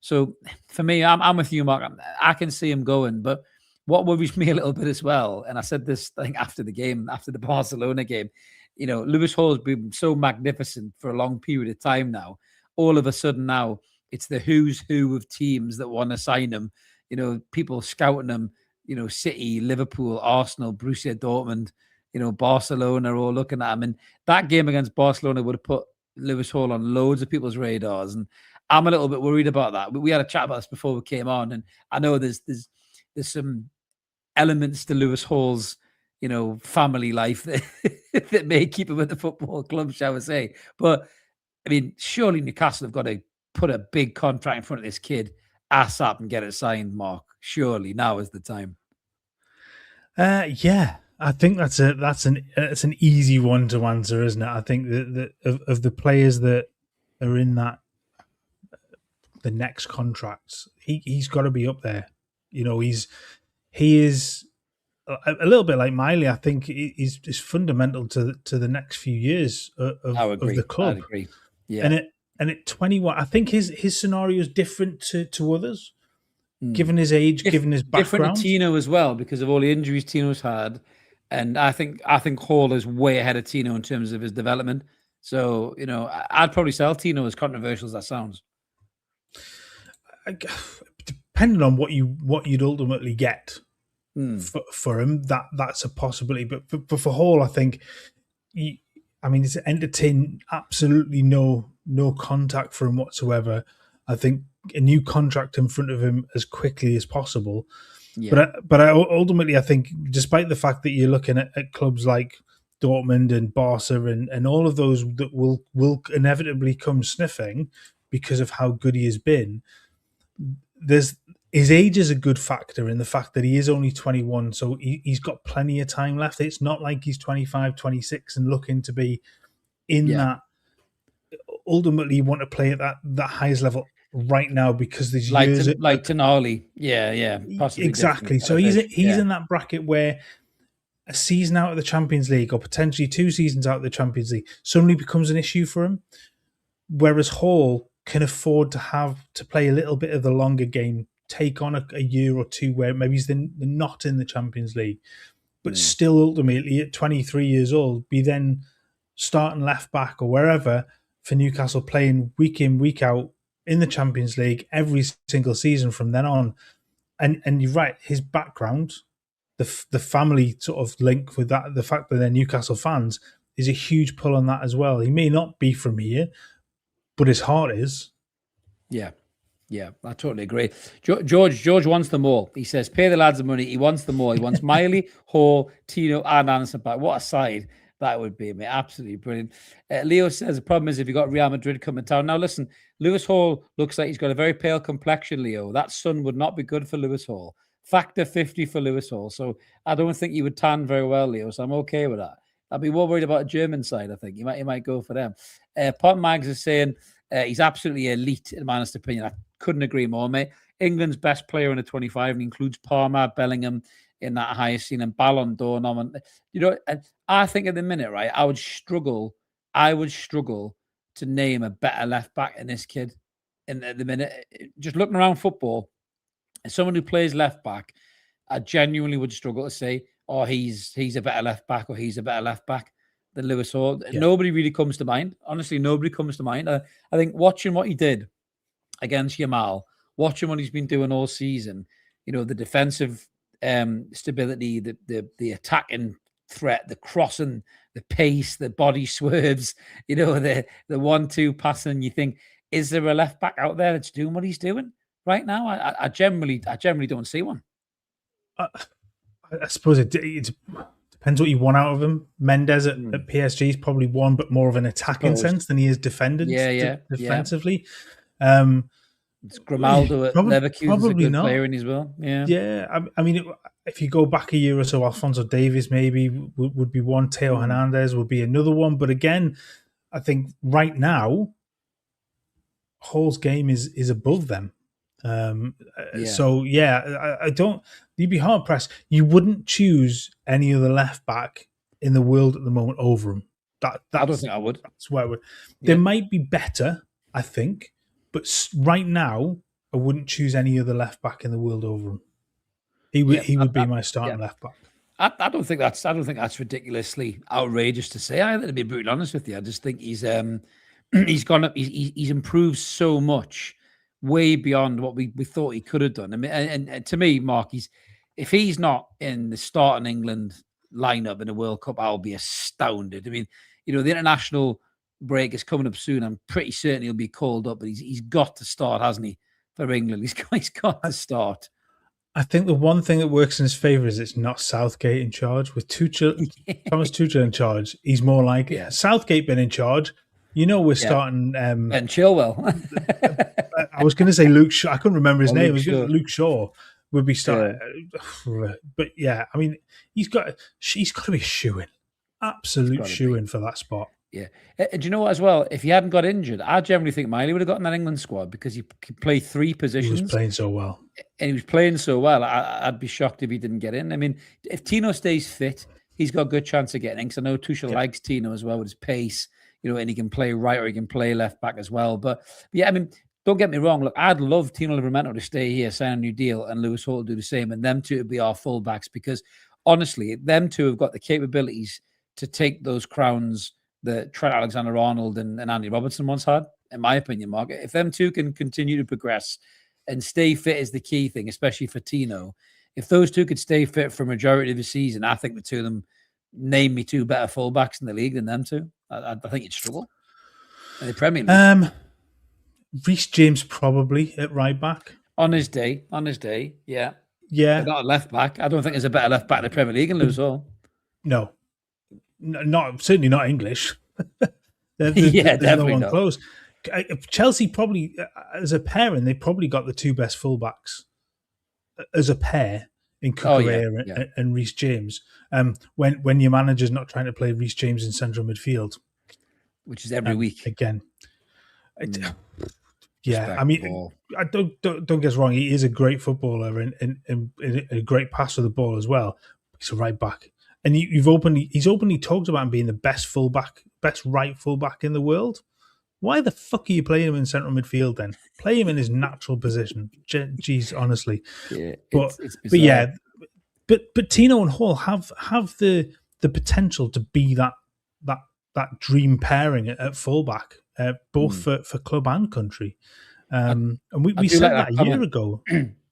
So for me, I'm with you, Mark. I can see him going, but what worries me a little bit as well, and I said this, I think, after the Barcelona game, Lewis Hall has been so magnificent for a long period of time now. All of a sudden now, it's the who's who of teams that want to sign him. People scouting him, City, Liverpool, Arsenal, Borussia Dortmund, Barcelona are all looking at him. And that game against Barcelona would have put Lewis Hall on loads of people's radars. And I'm a little bit worried about that. We had a chat about this before we came on, and I know there's some elements to Lewis Hall's, family life that may keep him at the football club, shall we say. But, I mean, surely Newcastle have got to put a big contract in front of this kid ASAP and get it signed, Mark. Surely now is the time. Yeah. I think that's an easy one to answer, isn't it? I think that of the players that are in the next contracts, he's got to be up there. He is a little bit like Miley. I think he's fundamental to the next few years of the club. I agree. Yeah, and at 21, I think his scenario is different to others, given his age, given his background. Different to Tino as well because of all the injuries Tino's had. And I think Hall is way ahead of Tino in terms of his development. So, I'd probably sell Tino, as controversial as that sounds. Depending on what you'd ultimately get for him, that's a possibility. But for Hall, I think, it's entertained absolutely no no contact for him whatsoever. I think a new contract in front of him as quickly as possible. Yeah. But ultimately, I think, despite the fact that you're looking at clubs like Dortmund and Barca and all of those that will inevitably come sniffing because of how good he has been, his age is a good factor in the fact that he is only 21, so he's got plenty of time left. It's not like he's 25, 26 and looking to be in that. Ultimately, you want to play at that highest level right now because there's years like Tonali. Yeah, possibly exactly. So he's in that bracket where a season out of the Champions League or potentially 2 seasons out of the Champions League suddenly becomes an issue for him, whereas Hall can afford to play a little bit of the longer game, take on a year or two where maybe he's not in the Champions League, but still ultimately at 23 years old be then starting left back or wherever for Newcastle, playing week in, week out in the Champions League every single season from then on. And you're right, his background, the family sort of link with that, the fact that they're Newcastle fans, is a huge pull on that as well. He may not be from here, but his heart is. Yeah, I totally agree. George wants them all. He says, pay the lads the money. He wants them all. He wants Miley, Hall, Tino, and Anderson back. What a side that would be, mate. Absolutely brilliant. Leo says, the problem is if you've got Real Madrid coming to town. Now, listen, Lewis Hall looks like he's got a very pale complexion, Leo. That sun would not be good for Lewis Hall. Factor 50 for Lewis Hall. So I don't think he would tan very well, Leo. So I'm okay with that. I'd be more worried about a German side, I think. He might go for them. Pot Mags is saying he's absolutely elite, in my honest opinion. I couldn't agree more, mate. England's best player in the 25 and includes Palmer, Bellingham in that highest scene and Ballon d'Or nominee. You know, I think at the minute, right, I would struggle to name a better left back than this kid. And at the minute, just looking around football, as someone who plays left back, I genuinely would struggle to say, oh, he's a better left back or he's a better left back than Lewis Hall. Yeah. Nobody really comes to mind. Honestly, nobody comes to mind. I think watching what he did against Yamal, watching what he's been doing all season, you know, the defensive stability, the attacking threat, the crossing, the pace, the body swerves, you know, the 1-2 passing. You think, is there a left back out there that's doing what he's doing right now? I generally don't see one. I suppose it depends what you want out of him. Mendes at PSG is probably one, but more of an attacking sense than he is defending. Defensively. It's Grimaldo at Leverkusen is a good player in as well. Yeah. I mean, if you go back a year or so, Alphonso Davies maybe would be one. Theo Hernandez would be another one. But again, I think right now, Hall's game is above them. So I don't. You'd be hard pressed. You wouldn't choose any other left back in the world at the moment over him. I don't think I would. That's where I would. There might be better, I think, but right now I wouldn't choose any other left back in the world over him. He would be my starting left back. I don't think that's ridiculously outrageous to say. To be brutally honest with you, I just think he's gone up. He's improved so much, way beyond what we thought he could have done. I mean, and to me, Mark, if he's not in the starting England lineup in the World Cup, I'll be astounded. I mean, you know, the international break is coming up soon. I'm pretty certain he'll be called up, but he's got to start, hasn't he, for England? He's got to start. I think the one thing that works in his favour is it's not Southgate in charge. With Thomas Tuchel in charge, he's more like Southgate been in charge. You know, we're starting Ben Chilwell. I was going to say Luke Shaw. I couldn't remember his name. Luke Shaw would be starting. But yeah, I mean, he's got to be a shoo-in. Absolute shoo-in for that spot. Yeah. Do you know what, as well? If he hadn't got injured, I generally think Miley would have gotten that England squad because he could play 3 positions. He was playing so well. And he was playing so well. I'd be shocked if he didn't get in. I mean, if Tino stays fit, he's got a good chance of getting in because I know Tuchel likes Tino as well with his pace, you know, and he can play right or he can play left back as well. But yeah, I mean, don't get me wrong. Look, I'd love Tino Livramento to stay here, sign a new deal, and Lewis Hall to do the same, and them two to be our fullbacks because honestly, them two have got the capabilities to take those crowns that Trent Alexander-Arnold and Andy Robertson once had, in my opinion, Mark. If them two can continue to progress and stay fit is the key thing, especially for Tino. If those two could stay fit for a majority of the season, I think the two of them name me 2 better fullbacks in the league than them two. I think you'd struggle. in the Premier League. Reece James probably at right back. On his day, yeah. Yeah. But not a left back. I don't think there's a better left back in the Premier League than Lewis Hall. No. Not certainly not English. There's Definitely no one not. close. Chelsea probably, as a pairing, they probably got the two best fullbacks as a pair in Cucurella and Reece James. When your manager's not trying to play Reece James in central midfield, which is every week again. Yeah, I mean, I don't get us wrong. He is a great footballer and a great passer of the ball as well. He's a right back, and he's openly talked about him being the best right fullback in the world. Why the fuck are you playing him in central midfield then? Play him in his natural position. Jeez, honestly. Yeah, but yeah, but Tino and Hall have the potential to be that dream pairing at fullback, both for club and country. And we said that a year ago.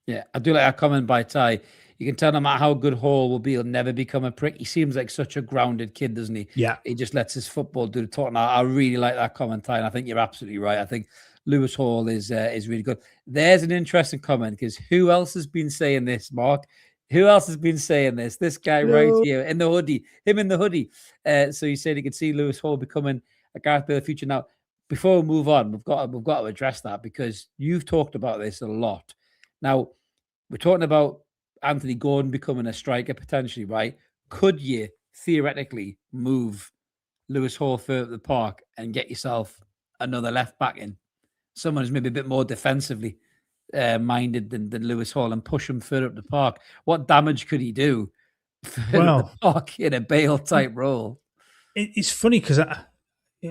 Yeah, I do like that comment by Ty. You can tell no matter how good Hall will be, he'll never become a prick. He seems like such a grounded kid, doesn't he? Yeah. He just lets his football do the talking. I really like that comment, Ty, and I think you're absolutely right. I think Lewis Hall is really good. There's an interesting comment, because who else has been saying this, Mark? Who else has been saying this? This guy right here in the hoodie, him in the hoodie. So he said he could see Lewis Hall becoming a Gareth Bale future. Now, before we move on, we've got to address that, because you've talked about this a lot. Now, we're talking about Anthony Gordon becoming a striker potentially, right? Could you theoretically move Lewis Hall further to the park and get yourself another left back in? Someone who's maybe a bit more defensively minded than Lewis Hall, and push him further up the park. What damage could he do the park in a Bale type role? It's funny because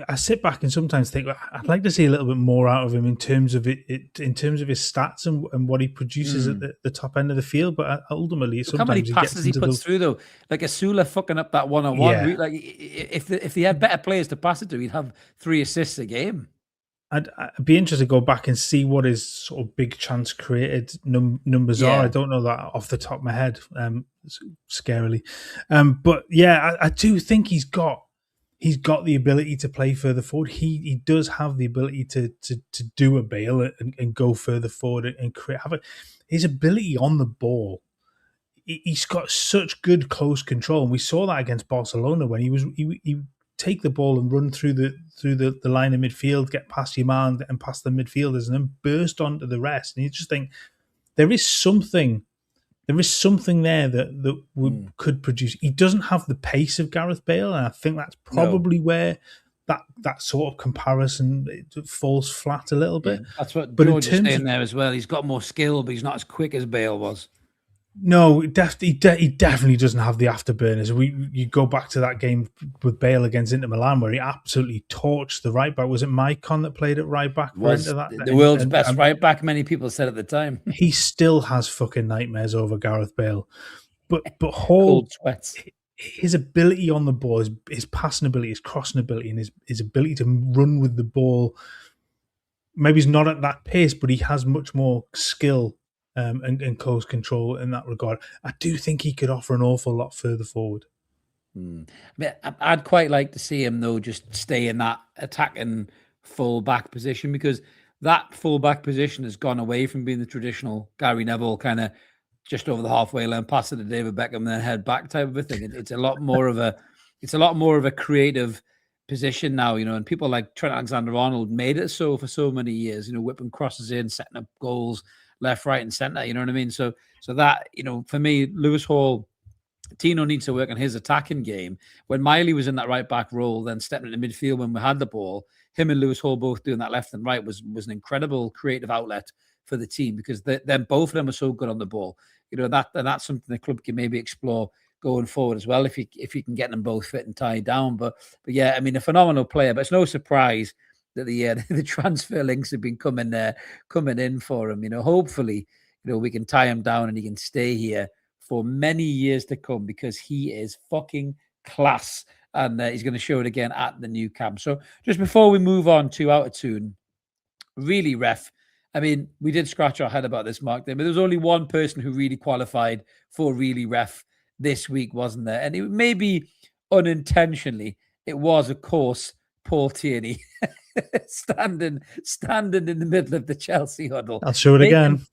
I sit back and sometimes think I'd like to see a little bit more out of him in terms of in terms of his stats and what he produces at the top end of the field. But ultimately, look sometimes how many passes he puts through though. Like Asula fucking up that one-on-one. Yeah. Like if he had better players to pass it to, he'd have 3 assists a game. I'd be interested to go back and see what his sort of big chance created numbers are. I don't know that off the top of my head, scarily. But yeah, I do think he's got the ability to play further forward. He does have the ability to do a Bale and go further forward and create havoc. His ability on the ball, he's got such good close control, and we saw that against Barcelona when he take the ball and run through the line of midfield, get past your man and past the midfielders, and then burst onto the rest. And you just think there is something there that could produce. He doesn't have the pace of Gareth Bale, and I think that's probably where that sort of comparison falls flat a little bit. Yeah, that's what George is saying there as well. He's got more skill, but he's not as quick as Bale was. No, he definitely doesn't have the afterburners. You go back to that game with Bale against Inter Milan where he absolutely torched the right back. Was it Maicon that played at right back? Was the world's best right back, many people said at the time. He still has fucking nightmares over Gareth Bale. But Hall, cold sweats. His ability on the ball, his passing ability, his crossing ability, and his ability to run with the ball, maybe he's not at that pace, but he has much more skill and close control in that regard. I do think he could offer an awful lot further forward. I mean, I'd quite like to see him, though, just stay in that attacking full-back position, because that full-back position has gone away from being the traditional Gary Neville kind of just over the halfway line, pass it to David Beckham, and then head back type of a thing. It's a lot more of a creative position now, and people like Trent Alexander-Arnold made it so for so many years, whipping crosses in, setting up goals left, right, and centre. You know what I mean? So that, for me, Lewis Hall, Tino needs to work on his attacking game. When Miley was in that right back role, then stepping into midfield when we had the ball, him and Lewis Hall both doing that left and right was an incredible creative outlet for the team, because then both of them are so good on the ball. That's something the club can maybe explore going forward as well, if you can get them both fit and tied down. But yeah, I mean, a phenomenal player. But it's no surprise that the transfer links have been coming in for him. Hopefully, we can tie him down and he can stay here for many years to come, because he is fucking class, and he's going to show it again at the new camp. So just before we move on to Out of Toon, really, ref, I mean, we did scratch our head about this, Mark, there, but there was only one person who really qualified for really ref this week, wasn't there? And it maybe unintentionally, it was, of course, Paul Tierney. standing in the middle of the Chelsea huddle, I'll show it again.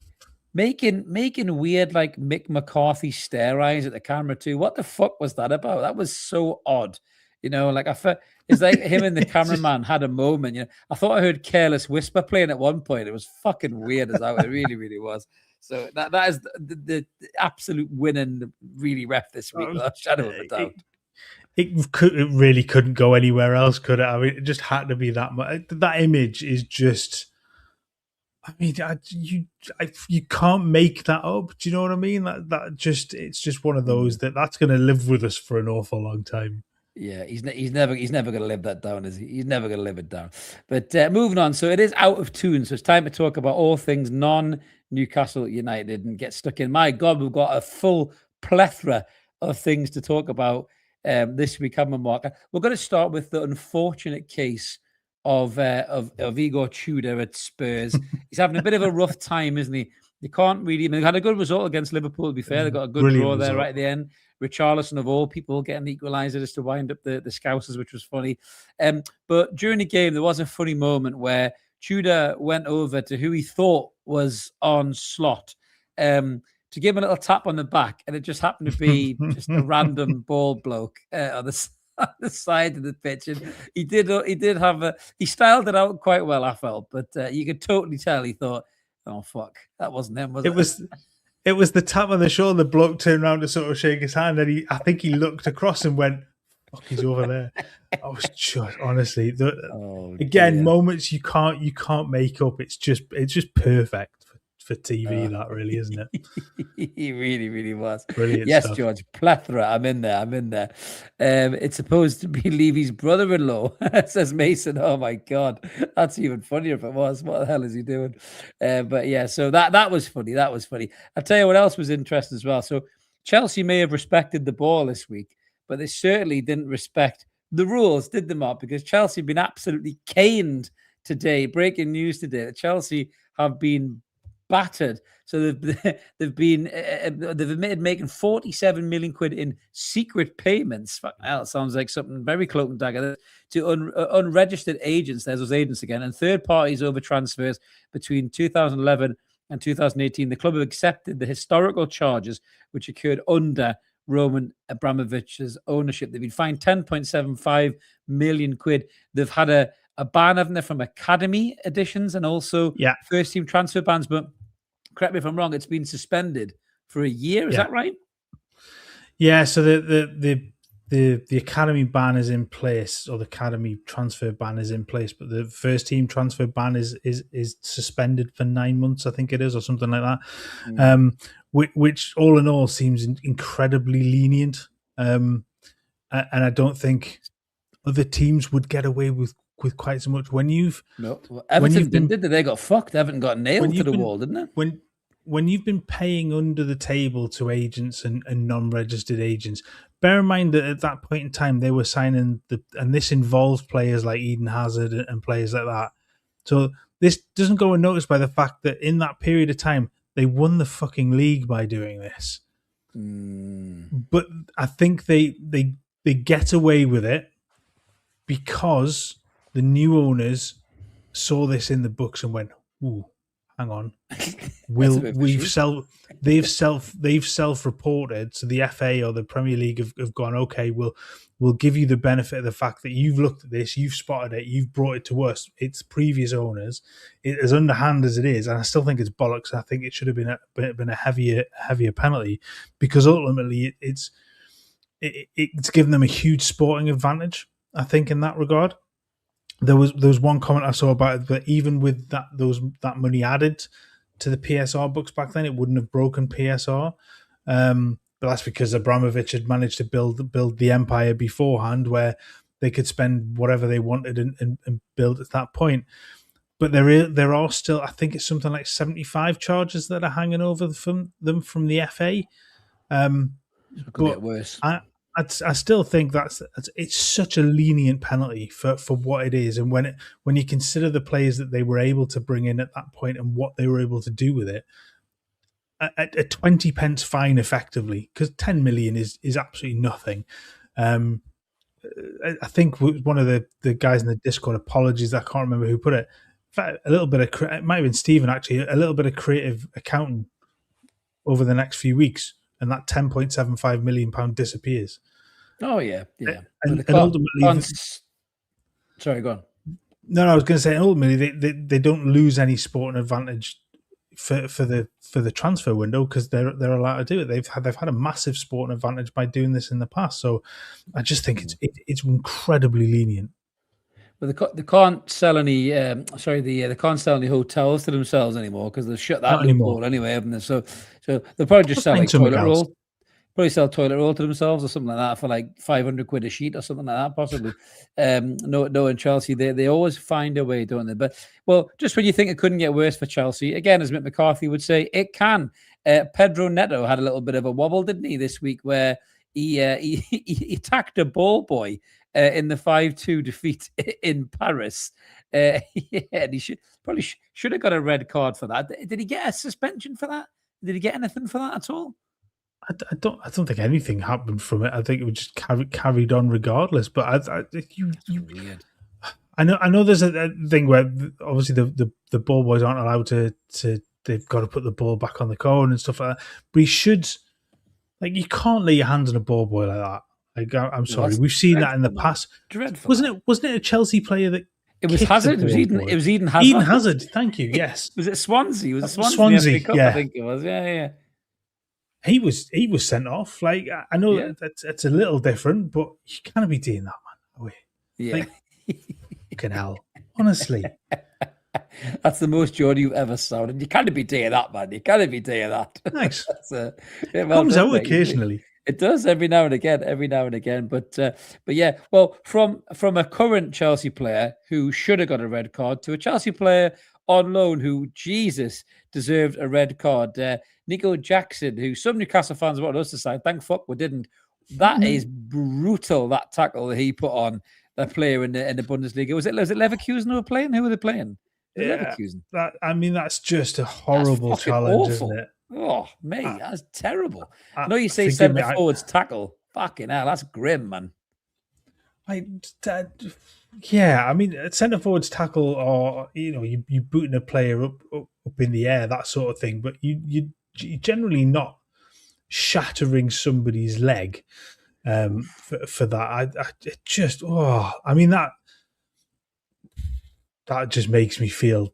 Making weird like Mick McCarthy stare eyes at the camera too. What the fuck was that about? That was so odd. Like I felt it's like him and the cameraman had a moment. I thought I heard Careless Whisper playing at one point. It was fucking weird as hell. It really, really was. So that is the absolute winning really ref this week, without a shadow of a doubt. It really couldn't go anywhere else, could it? I mean, it just had to be that much. That image is just. I mean, you can't make that up. Do you know what I mean? It's just one of those that's going to live with us for an awful long time. Yeah, he's never going to live that down, is he? He's never going to live it down. But moving on, so it is Out of Toon, so it's time to talk about all things non-Newcastle United and get stuck in. My God, we've got a full plethora of things to talk about this week, haven't we, Mark? We're going to start with the unfortunate case of Igor Tudor at Spurs. He's having a bit of a rough time, isn't he? They can't really. I mean, they had a good result against Liverpool, to be fair. They got a good draw there right at the end. Richarlison, of all people, getting the equaliser just to wind up the Scousers, which was funny. But during the game, there was a funny moment where Tudor went over to who he thought was on slot to give him a little tap on the back, and it just happened to be just a random ball bloke on the side of the pitch. And he styled it out quite well, I felt, but you could totally tell he thought, oh fuck, that wasn't him, was it? It was the tap on the shoulder. The bloke turned around to sort of shake his hand, and I think he looked across and went, "Fuck, he's over there." I was just honestly, moments you can't make up. It's just perfect for TV. That really, isn't it? He really, really was. Brilliant. Yes, stuff. George, plethora. I'm in there. It's supposed to be Levy's brother-in-law, says Mason. Oh my God, that's even funnier if it was. What the hell is he doing? But yeah, so that was funny. That was funny. I'll tell you what else was interesting as well. So Chelsea may have respected the ball this week, but they certainly didn't respect the rules, did they, Mark? Because Chelsea have been absolutely caned today. Breaking news today that Chelsea have been battered. So they've admitted making 47 million quid in secret payments. That sounds like something very cloak and dagger to unregistered agents. There's those agents again, and third parties over transfers between 2011 and 2018. The club have accepted the historical charges which occurred under Roman Abramovich's ownership. They've been fined 10.75 million quid. They've had a ban, haven't they, from academy editions and also first team transfer bans, but correct me if I'm wrong, it's been suspended for a year. Is that right? Yeah. So the academy ban is in place, or the academy transfer ban is in place, but the first team transfer ban is suspended for 9 months, I think it is, or something like that. Which all in all seems incredibly lenient. And I don't think other teams would get away with quite so much. Everton did. They got fucked. Everton got nailed to the wall, didn't they? When you've been paying under the table to agents and non-registered agents, bear in mind that at that point in time they were signing and this involves players like Eden Hazard and players like that. So this doesn't go unnoticed by the fact that in that period of time they won the fucking league by doing this. But I think they get away with it because the new owners saw this in the books and went, "Ooh, hang on, they've self-reported." So the FA or the Premier League have gone, "Okay, we'll give you the benefit of the fact that you've looked at this, you've spotted it, you've brought it to us. It's previous owners." As underhand as it is, and I still think it's bollocks. I think it should have been a heavier penalty because ultimately it's given them a huge sporting advantage, I think, in that regard. There was one comment I saw about it, that even with that money added to the PSR books back then, it wouldn't have broken PSR. But that's because Abramovich had managed to build the empire beforehand, where they could spend whatever they wanted and build at that point. But there are still, I think it's something like 75 charges that are hanging over from the FA. It could get worse. I still think it's such a lenient penalty for what it is, and when you consider the players that they were able to bring in at that point and what they were able to do with it, a 20 pence fine effectively, because 10 million is absolutely nothing. I think one of the guys in the Discord, apologies, I can't remember who put it. In fact, a little bit of it might have been Stephen actually. A little bit of creative accounting over the next few weeks, and that £10.75 million disappears. Oh yeah. And ultimately, sorry, go on. No, I was going to say ultimately they don't lose any sporting advantage for the transfer window because they're allowed to do it. They've had a massive sporting advantage by doing this in the past. So I just think it's incredibly lenient. Well, they can't sell any. They can't sell any hotels to themselves anymore because they've shut that loophole anyway, haven't they? So they'll probably just sell like toilet roll. Probably sell toilet roll to themselves or something like that for like 500 quid a sheet or something like that, possibly. No, in Chelsea, they always find a way, don't they? But, well, just when you think it couldn't get worse for Chelsea, again, as Mick McCarthy would say, it can. Pedro Neto had a little bit of a wobble, didn't he, this week, where he attacked a ball boy in the 5-2 defeat in Paris. And he should have got a red card for that. Did he get a suspension for that? Did he get anything for that at all? I don't think anything happened from it. I think it was just carried on regardless. But weird. I know there's a thing where obviously the ball boys aren't allowed to they've got to put the ball back on the cone and stuff like that. But he should, like, you can't lay your hands on a ball boy like that. Like, I'm sorry, we've seen that in the past. Dreadful. Wasn't it a Chelsea player that? It was Hazard. It was Eden Hazard. Eden Hazard. Thank you. Yes. Was it Swansea? Was it Swansea? Swansea. Cup, yeah. I think it was. Yeah. He was sent off. Like, I know that's a little different, but you can't be doing that, man. Yeah. Like, fucking hell. Honestly. That's the most Jordan you've ever sounded. You can't be doing that, man. You can't be doing that. Nice. It comes out occasionally. It does every now and again. But yeah, well, from a current Chelsea player who should have got a red card to a Chelsea player on loan who, Jesus, deserved a red card. Nico Jackson, who some Newcastle fans wanted us to sign. Thank fuck we didn't. That is brutal, that tackle that he put on that player in the Bundesliga. Was it Leverkusen who were playing? Who were they playing? Leverkusen. That's just a horrible challenge, awful. Isn't it? Oh, mate, that's terrible. I know you say centre forwards tackle. Fucking hell, that's grim, man. Centre forwards tackle, or you booting a player up in the air, that sort of thing. But you're generally not shattering somebody's leg for that. That just makes me feel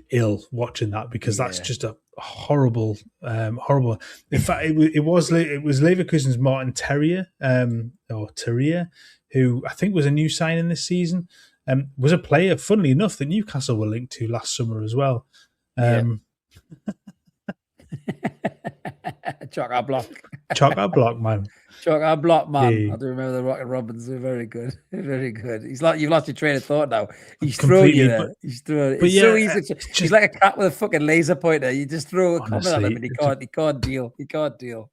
ill watching that, because that's just a horrible. In fact, it was Leverkusen's Martin Terrier, who I think was a new signing this season. Was a player, funnily enough, that Newcastle were linked to last summer as well. Chock our block, man. Chock our block, man. Yeah. I do remember the Rocket Robins. They're very good, very good. He's like, you've lost your train of thought now. He's throwing you there. He's throwing. It's so easy. He's like a cat with a fucking laser pointer. You just throw a comment at him, and he can't deal. He can't deal.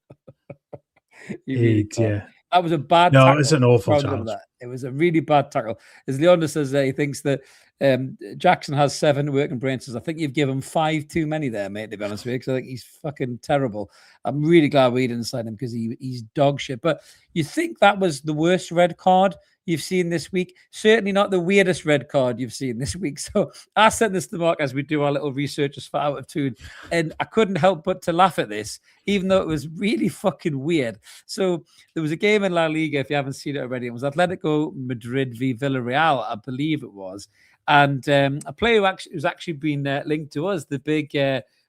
That was a bad tackle. No, it's an awful challenge. It was a really bad tackle. As Leander says, he thinks that Jackson has 7 working braces. I think you've given him 5 too many there, mate, to be honest with you, because I think he's fucking terrible. I'm really glad we didn't sign him because he's dog shit. But you think that was the worst red card you've seen this week? Certainly not the weirdest red card you've seen this week. So I sent this to Mark as we do our little researches for Out of Toon, and I couldn't help but to laugh at this, even though it was really fucking weird. So there was a game in La Liga, if you haven't seen it already. It was Atletico Madrid v Villarreal, I believe it was. And a player who's actually been linked to us, the big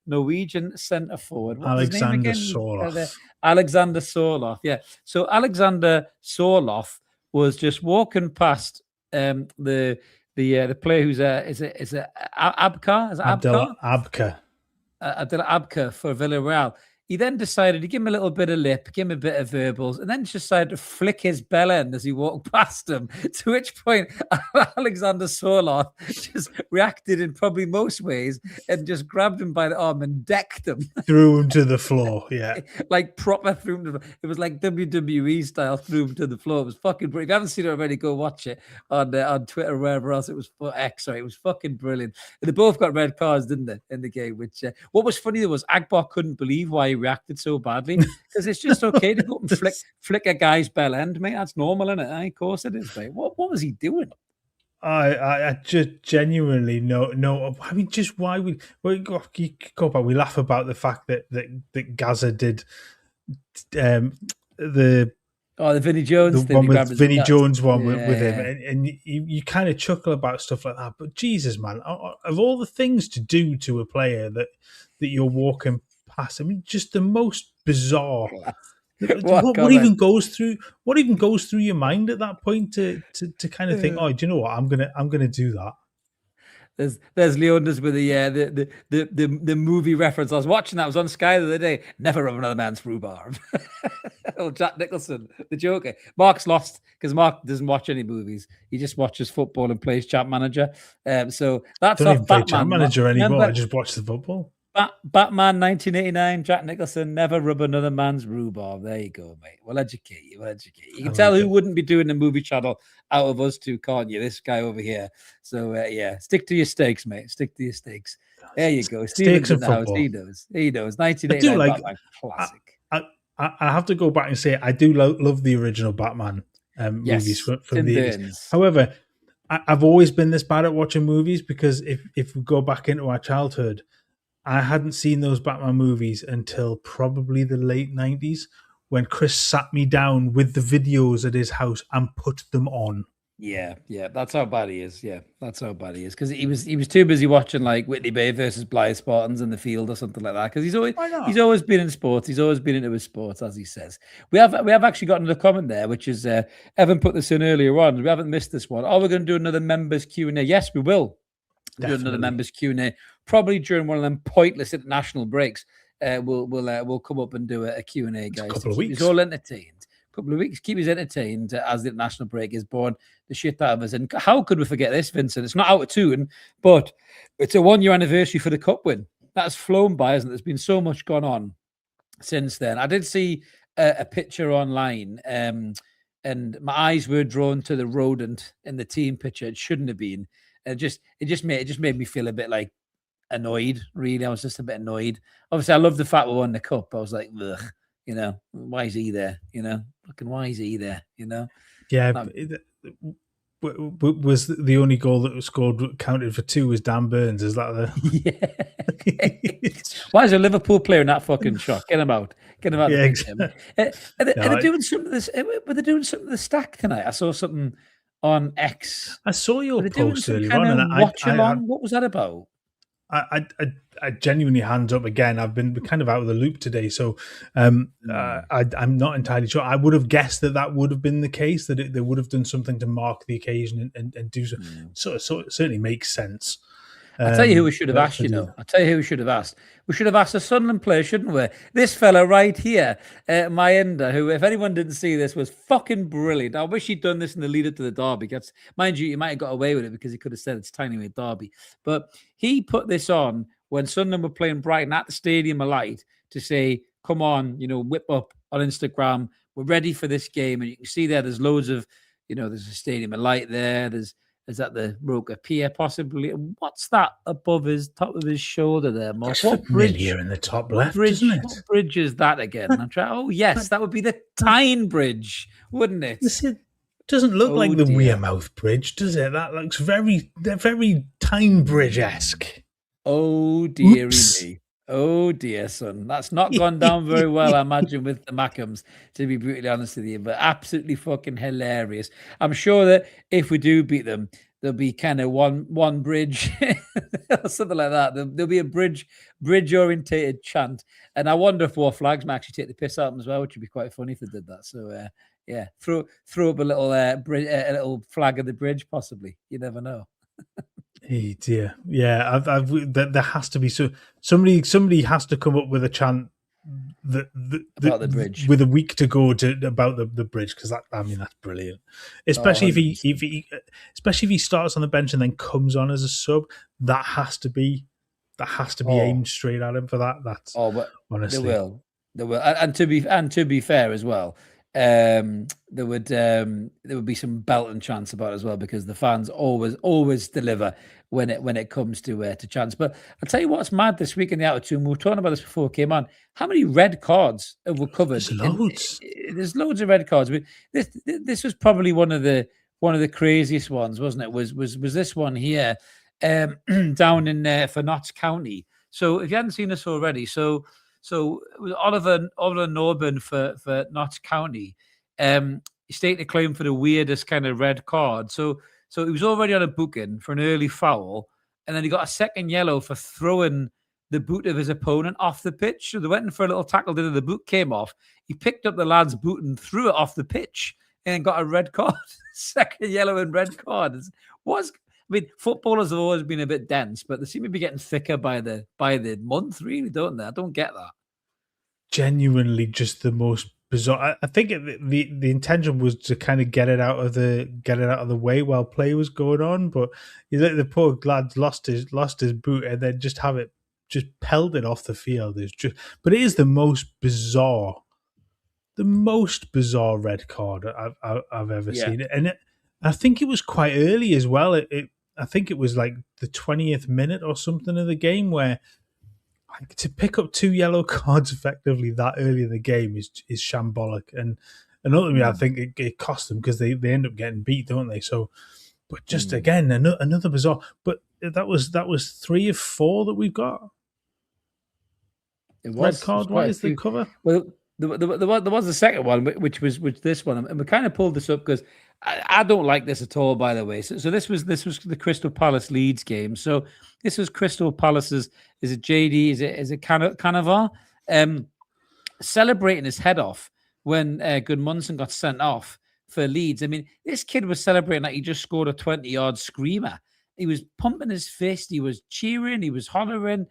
Norwegian centre forward. Alexander Sorloth. Alexander Sorloth, yeah. So Alexander Sorloth was just walking past the player who's is it Abkar? Is it Abkar? Abdullah Abkar for Villarreal. He then decided to give him a little bit of lip, give him a bit of verbals, and then decided to flick his bell end as he walked past him. To which point, Alexander Sorloth just reacted in probably most ways and just grabbed him by the arm and decked him. Threw him to the floor, yeah. Like proper threw him to the floor. It was like WWE style, threw him to the floor. It was fucking brilliant. If you haven't seen it already, go watch it on Twitter or wherever else. It was it was fucking brilliant. And they both got red cards, didn't they, in the game? Which what was funny though was Akbar couldn't believe why he reacted so badly, because it's just okay to go up and flick a guy's bell end, mate. That's normal, isn't it? Of course it is, mate. What was he doing? I just genuinely no. I mean, just why we laugh about the fact that Gaza did the Vinnie Jones the one with Vinnie Jones with him, and you kind of chuckle about stuff like that. But Jesus, man, of all the things to do to a player that you're walking past, I mean, just the most bizarre. What even goes through your mind at that point to kind of think, oh, do you know what, I'm gonna do that. There's Leonders with the movie reference. I was watching that. I was on Sky the other day. Never rub another man's rhubarb. Oh, Jack Nicholson, the Joker. Mark's lost because Mark doesn't watch any movies. He just watches football and plays Champ Manager. So that's don't even play Champ Manager anymore. I just watch the football. Batman 1989, Jack Nicholson, never rub another man's rhubarb. There you go, mate. We'll educate you. You can tell who wouldn't be doing the movie channel out of us two, can't you? This guy over here. So, stick to your steaks, mate. Stick to your steaks. There you go. Steaks and football. He knows. 1989 Batman classic. I have to go back and say I do love the original Batman movies from the 80s. However, I've always been this bad at watching movies because if we go back into our childhood, I hadn't seen those Batman movies until probably the late 90s when Chris sat me down with the videos at his house and put them on. Yeah, that's how bad he is. Yeah, that's how bad he is because he was too busy watching like Whitney Bay versus Blythe Spartans in the field or something like that. Because he's always been in sports. He's always been into his sports, as he says. We have actually got another comment there, which is Evan put this in earlier on. We haven't missed this one. Are we going to do another members Q&A? Yes, we will. Do another members Q&A probably during one of them pointless international breaks. We'll come up and do a Q&A, guys. A couple of weeks. He's all entertained. Couple of weeks, keep us entertained as the international break is born the shit out of us. And how could we forget this, Vincent? It's not Out of Toon, but it's a 1 year anniversary for the cup win. That's flown by, isn't it? There's been so much gone on since then. I did see a picture online, and my eyes were drawn to the rodent in the team picture. It shouldn't have been. It just made me feel a bit like annoyed. Really, I was just a bit annoyed. Obviously, I love the fact we won the cup. I was like, ugh. You know, why is he there? You know, fucking why is he there? You know, yeah. Was the only goal that was scored counted for two was Dan Burns? Is that the? Yeah. Why is a Liverpool player in that fucking shot? Get him out. Get him out. Yeah, exactly. Are they doing something of this? Were they doing something of the stack tonight? I saw something on X. I saw your post earlier on, and watch along. What was that about? I genuinely, hands up again. I've been kind of out of the loop today, so I'm not entirely sure. I would have guessed that would have been the case, that they would have done something to mark the occasion and do so. So it certainly makes sense. I'll tell you who we should have asked, I'll tell you who we should have asked. We should have asked a Sunderland player, shouldn't we? This fella right here, Mayenda, who, if anyone didn't see this, was fucking brilliant. I wish he'd done this in the lead up to the derby. Mind you, he might have got away with it because he could have said it's tiny with derby. But he put this on when Sunderland were playing Brighton at the Stadium of Light to say, come on, whip up on Instagram. We're ready for this game. And you can see there's loads of, there's a Stadium of Light there. Is that the Roca Pier possibly? What's that above his top of his shoulder there, Mark? What bridge here in the top left, isn't it? What bridge is that again? I'm trying. Oh yes, that would be the Tyne Bridge, wouldn't it? It doesn't look like the Wearmouth Bridge, does it? That looks very Tyne Bridge-esque. Oh dearie me. Oh dear, son. That's not gone down very well, I imagine, with the Mackhams, to be brutally honest with you, but absolutely fucking hilarious. I'm sure that if we do beat them, there'll be kind of one bridge or something like that. There'll be a bridge-orientated chant. And I wonder if War Flags might actually take the piss out of them as well, which would be quite funny if they did that. So, throw up a little flag of the bridge, possibly. You never know. Hey dear, yeah. There has to be somebody has to come up with a chant about the bridge with a week to go about the bridge, because that's brilliant. Especially if he starts on the bench and then comes on as a sub, that has to be aimed straight at him for that. That's but honestly they will. And to be fair as well, there would be some belting chants about it as well, because the fans always deliver when it comes to chants. But I'll tell you what's mad this week in the Out of Toon. We were talking about this before we came on. How many red cards have we covered? There's loads. There's loads of red cards. I mean, this was probably one of the craziest ones, wasn't it? Was this one here down in for Notts County? So if you hadn't seen this already, so it was Oliver Norburn for Notts County. He stated a claim for the weirdest kind of red card. So he was already on a booking for an early foul, and then he got a second yellow for throwing the boot of his opponent off the pitch. So they went in for a little tackle, then the boot came off. He picked up the lad's boot and threw it off the pitch and got a red card. Second yellow and red card. I mean, footballers have always been a bit dense, but they seem to be getting thicker by the month, really, don't they? I don't get that. Genuinely, just the most bizarre. I think the intention was to kind of get it out of the way while play was going on, but the poor lad lost his boot and then just have it just pelted off the field. But it is the most bizarre red card I've ever seen, and I think it was quite early as well. I think it was like the 20th minute or something of the game, where to pick up 2 yellow cards effectively that early in the game is shambolic. And ultimately, I think it cost them, because they end up getting beat, don't they? So, but just again, another bizarre. But that was 3 of 4 that we've got. It was red card wise, the cover. Well, there was the second one, which this one, and we kind of pulled this up because I don't like this at all, by the way. So this was the Crystal Palace Leeds game. So this was Crystal Palace's, is it JD? Is it Canavar? Celebrating his head off when Gudmundsson got sent off for Leeds. I mean, this kid was celebrating like he just scored a 20-yard screamer. He was pumping his fist. He was cheering. He was hollering.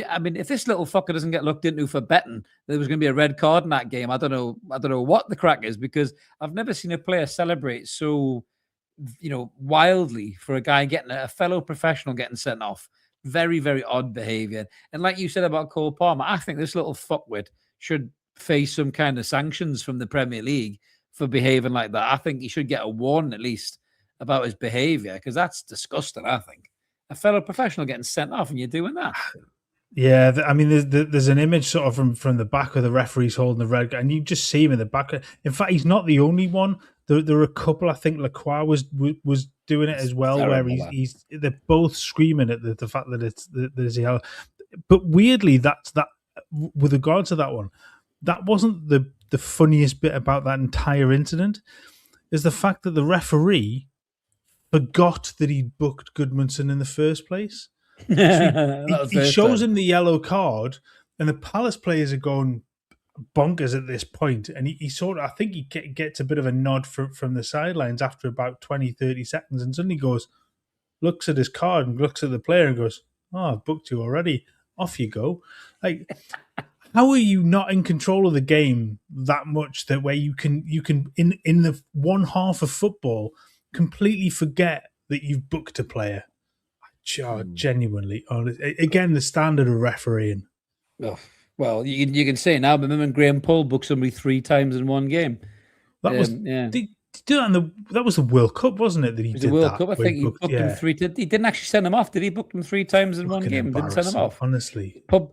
I mean, if this little fucker doesn't get looked into for betting, there was going to be a red card in that game. I don't know what the crack is, because I've never seen a player celebrate so, wildly for a guy a fellow professional getting sent off. Very, very odd behavior. And like you said about Cole Palmer, I think this little fuckwit should face some kind of sanctions from the Premier League for behaving like that. I think he should get a warning at least about his behavior, because that's disgusting, I think. A fellow professional getting sent off and you're doing that. Yeah, I mean, there's an image sort of from the back of the referee's holding the red, and you just see him in the back. In fact, he's not the only one. There are a couple. I think Lacroix was doing it as well, where they're both screaming at the fact that there's a. But weirdly, that with regard to that one, that wasn't the funniest bit about that entire incident. Is the fact that the referee forgot that he'd booked Gudmundsson in the first place. So he shows him the yellow card, and the Palace players are going bonkers at this point, and he sort of, I think he gets a bit of a nod from the sidelines after about 20-30 seconds, and suddenly looks at his card and looks at the player and goes, "Oh, I've booked you already, off you go." Like, how are you not in control of the game that much that where you can in the one half of football completely forget that you've booked a player? Genuinely, again, the standard of refereeing. Oh, well, you can say it now, but remember Graham Paul booked somebody 3 times in one game. That was that was the World Cup, wasn't it? That he did the World that, Cup. I think he booked him 3. He didn't actually send him off, did he? Booked him 3 times in one game. Didn't send him off. Honestly, pub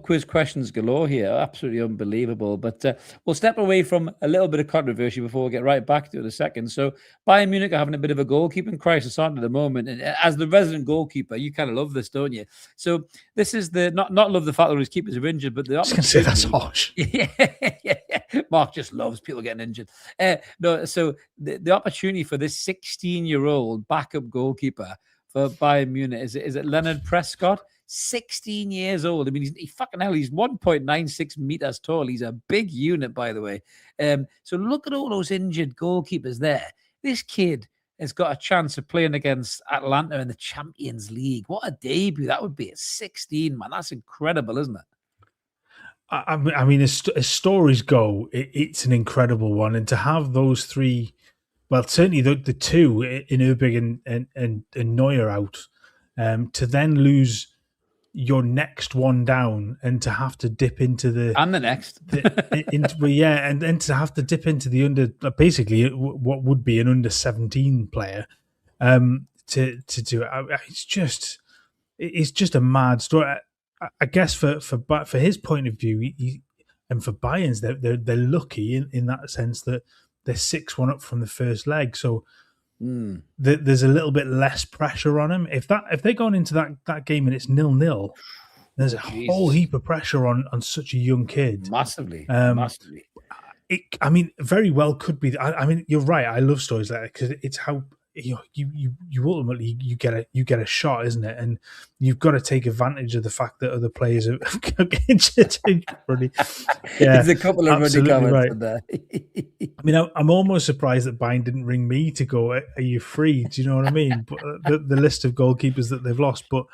quiz questions galore here. Absolutely unbelievable. But we'll step away from a little bit of controversy before we get right back to it in a second. So Bayern Munich are having a bit of a goalkeeping crisis on at the moment. And as the resident goalkeeper, you kind of love this, don't you? So this is the not love the fact that his keepers are injured, but the I was going to say that's harsh. Yeah. Mark just loves people getting injured. No, so the opportunity for this 16-year-old backup goalkeeper for Bayern Munich is it Leonard Prescott? 16 years old. I mean, he's 1.96 meters tall. He's a big unit, by the way. So look at all those injured goalkeepers there. This kid has got a chance of playing against Atlanta in the Champions League. What a debut that would be at 16, man. That's incredible, isn't it? I mean, as stories go, it's an incredible one. And to have those 3, well, certainly the 2 in Urbig and Neuer out, to then lose your next one down and to have to dip into the and the next. and then to have to dip into the under, basically what would be an under 17 player, to do it. It's just a mad story. I guess for his point of view, and for Bayern's, they're lucky in that sense that they're 6-1 up from the first leg, so there's a little bit less pressure on them. If they're going into that game and it's 0-0, there's a whole heap of pressure on such a young kid. Massively. I mean, very well could be. I mean, you're right. I love stories like that because it's how you ultimately you get a shot, isn't it? And you've got to take advantage of the fact that other players are getting running. Yeah, there's a couple of running comments right. there. I mean, I'm almost surprised that Bayern didn't ring me to go, "Are you free?" Do you know what I mean? But the list of goalkeepers that they've lost, but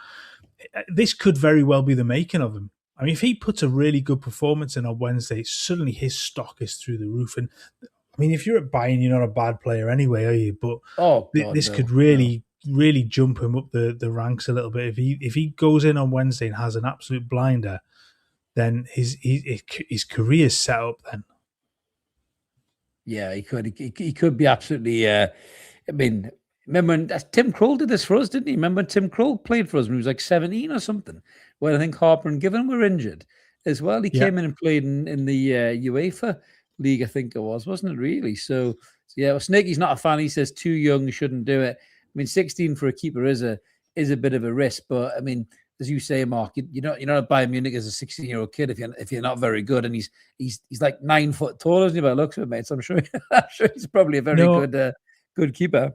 this could very well be the making of him. I mean, if he puts a really good performance in on Wednesday, suddenly his stock is through the roof. And I mean, if you're at Bayern, you're not a bad player anyway, are you? But this could really jump him up the ranks a little bit. If he goes in on Wednesday and has an absolute blinder, then his career's set up then. Yeah, he could be absolutely. I mean, remember when Tim Krul did this for us, didn't he? Remember when Tim Krul played for us when he was like 17 or something? When I think Harper and Given were injured as well. He came in and played in the UEFA League, I think it was, wasn't it really? So yeah, well, Snaky's not a fan. He says too young, shouldn't do it. I mean, 16 for a keeper is a bit of a risk, but I mean, as you say, Mark, you're not at Bayern Munich as a 16-year-old kid if you're not very good, and he's like 9 foot tall, isn't he? By the looks of it, mate. So I'm sure he's probably a very good keeper.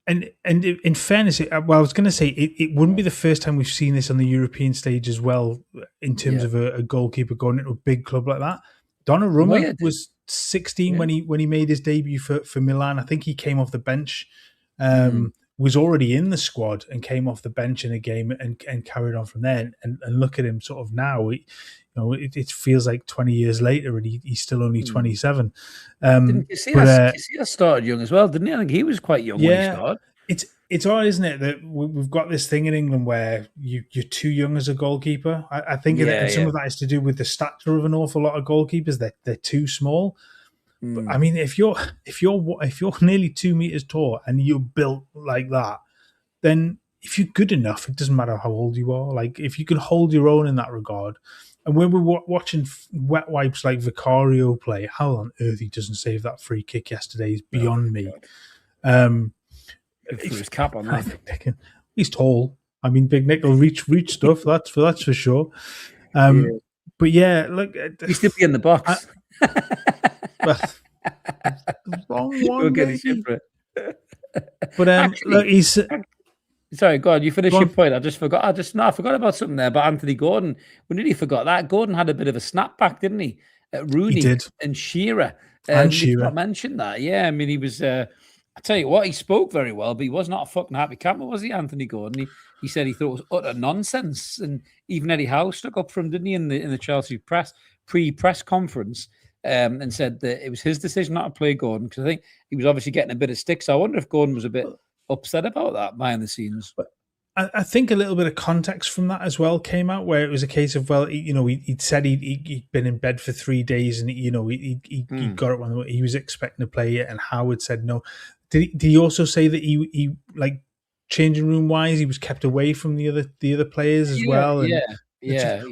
And in fairness, I was going to say it wouldn't be the first time we've seen this on the European stage as well, in terms of a goalkeeper going into a big club like that. Donnarumma was 16 when he made his debut for Milan. I think he came off the bench, was already in the squad and came off the bench in a game and carried on from there. And look at him sort of now. It feels like 20 years later and he's still only 27. Didn't Casillas started young as well, didn't he? I think he was quite young when he started. It's odd, isn't it, that we've got this thing in England where you're too young as a goalkeeper. I think some of that is to do with the stature of an awful lot of goalkeepers. They're too small. But I mean, if you're nearly 2 meters tall and you're built like that, then if you're good enough, it doesn't matter how old you are. Like if you can hold your own in that regard. And when we're watching wet wipes like Vicario play, how on earth he doesn't save that free kick yesterday is beyond me. He threw his cap on that. He's tall. I mean, Big Nick will reach stuff. That's for sure. But yeah, look, he's still be in the box. Wrong one, baby. But actually, look, he's. Sorry, go on. You finish your point. I forgot about something there about Anthony Gordon. We nearly forgot that. Gordon had a bit of a snapback, didn't he? Rooney and Shearer. And Shearer. I mentioned that. Yeah, I mean, he was. I tell you what, he spoke very well, but he was not a fucking happy camper, was he, Anthony Gordon? He said he thought it was utter nonsense, and even Eddie Howe stuck up for him, didn't he, in the Chelsea pre-press conference, and said that it was his decision not to play Gordon because I think he was obviously getting a bit of stick. So I wonder if Gordon was a bit upset about that behind the scenes. But I think a little bit of context from that as well came out, where it was a case of, well, he'd said he'd been in bed for 3 days, and he got it when he was expecting to play it, and Howard said no. Did he also say that he like changing room wise, he was kept away from the other players as well? And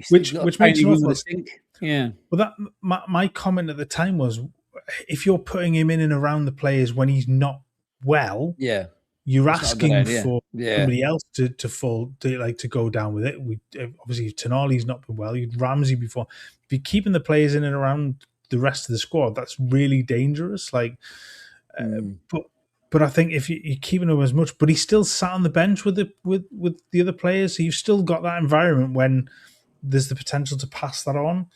which makes no sense. Yeah. Well, that my comment at the time was, if you're putting him in and around the players when he's not well, you're asking for somebody else to go down with it. Obviously, if Tonali's not been well, you'd Ramsey before. If you're keeping the players in and around the rest of the squad, that's really dangerous. Like, but I think if you're keeping him as much, but he still sat on the bench with the other players, so you've still got that environment when there's the potential to pass that on.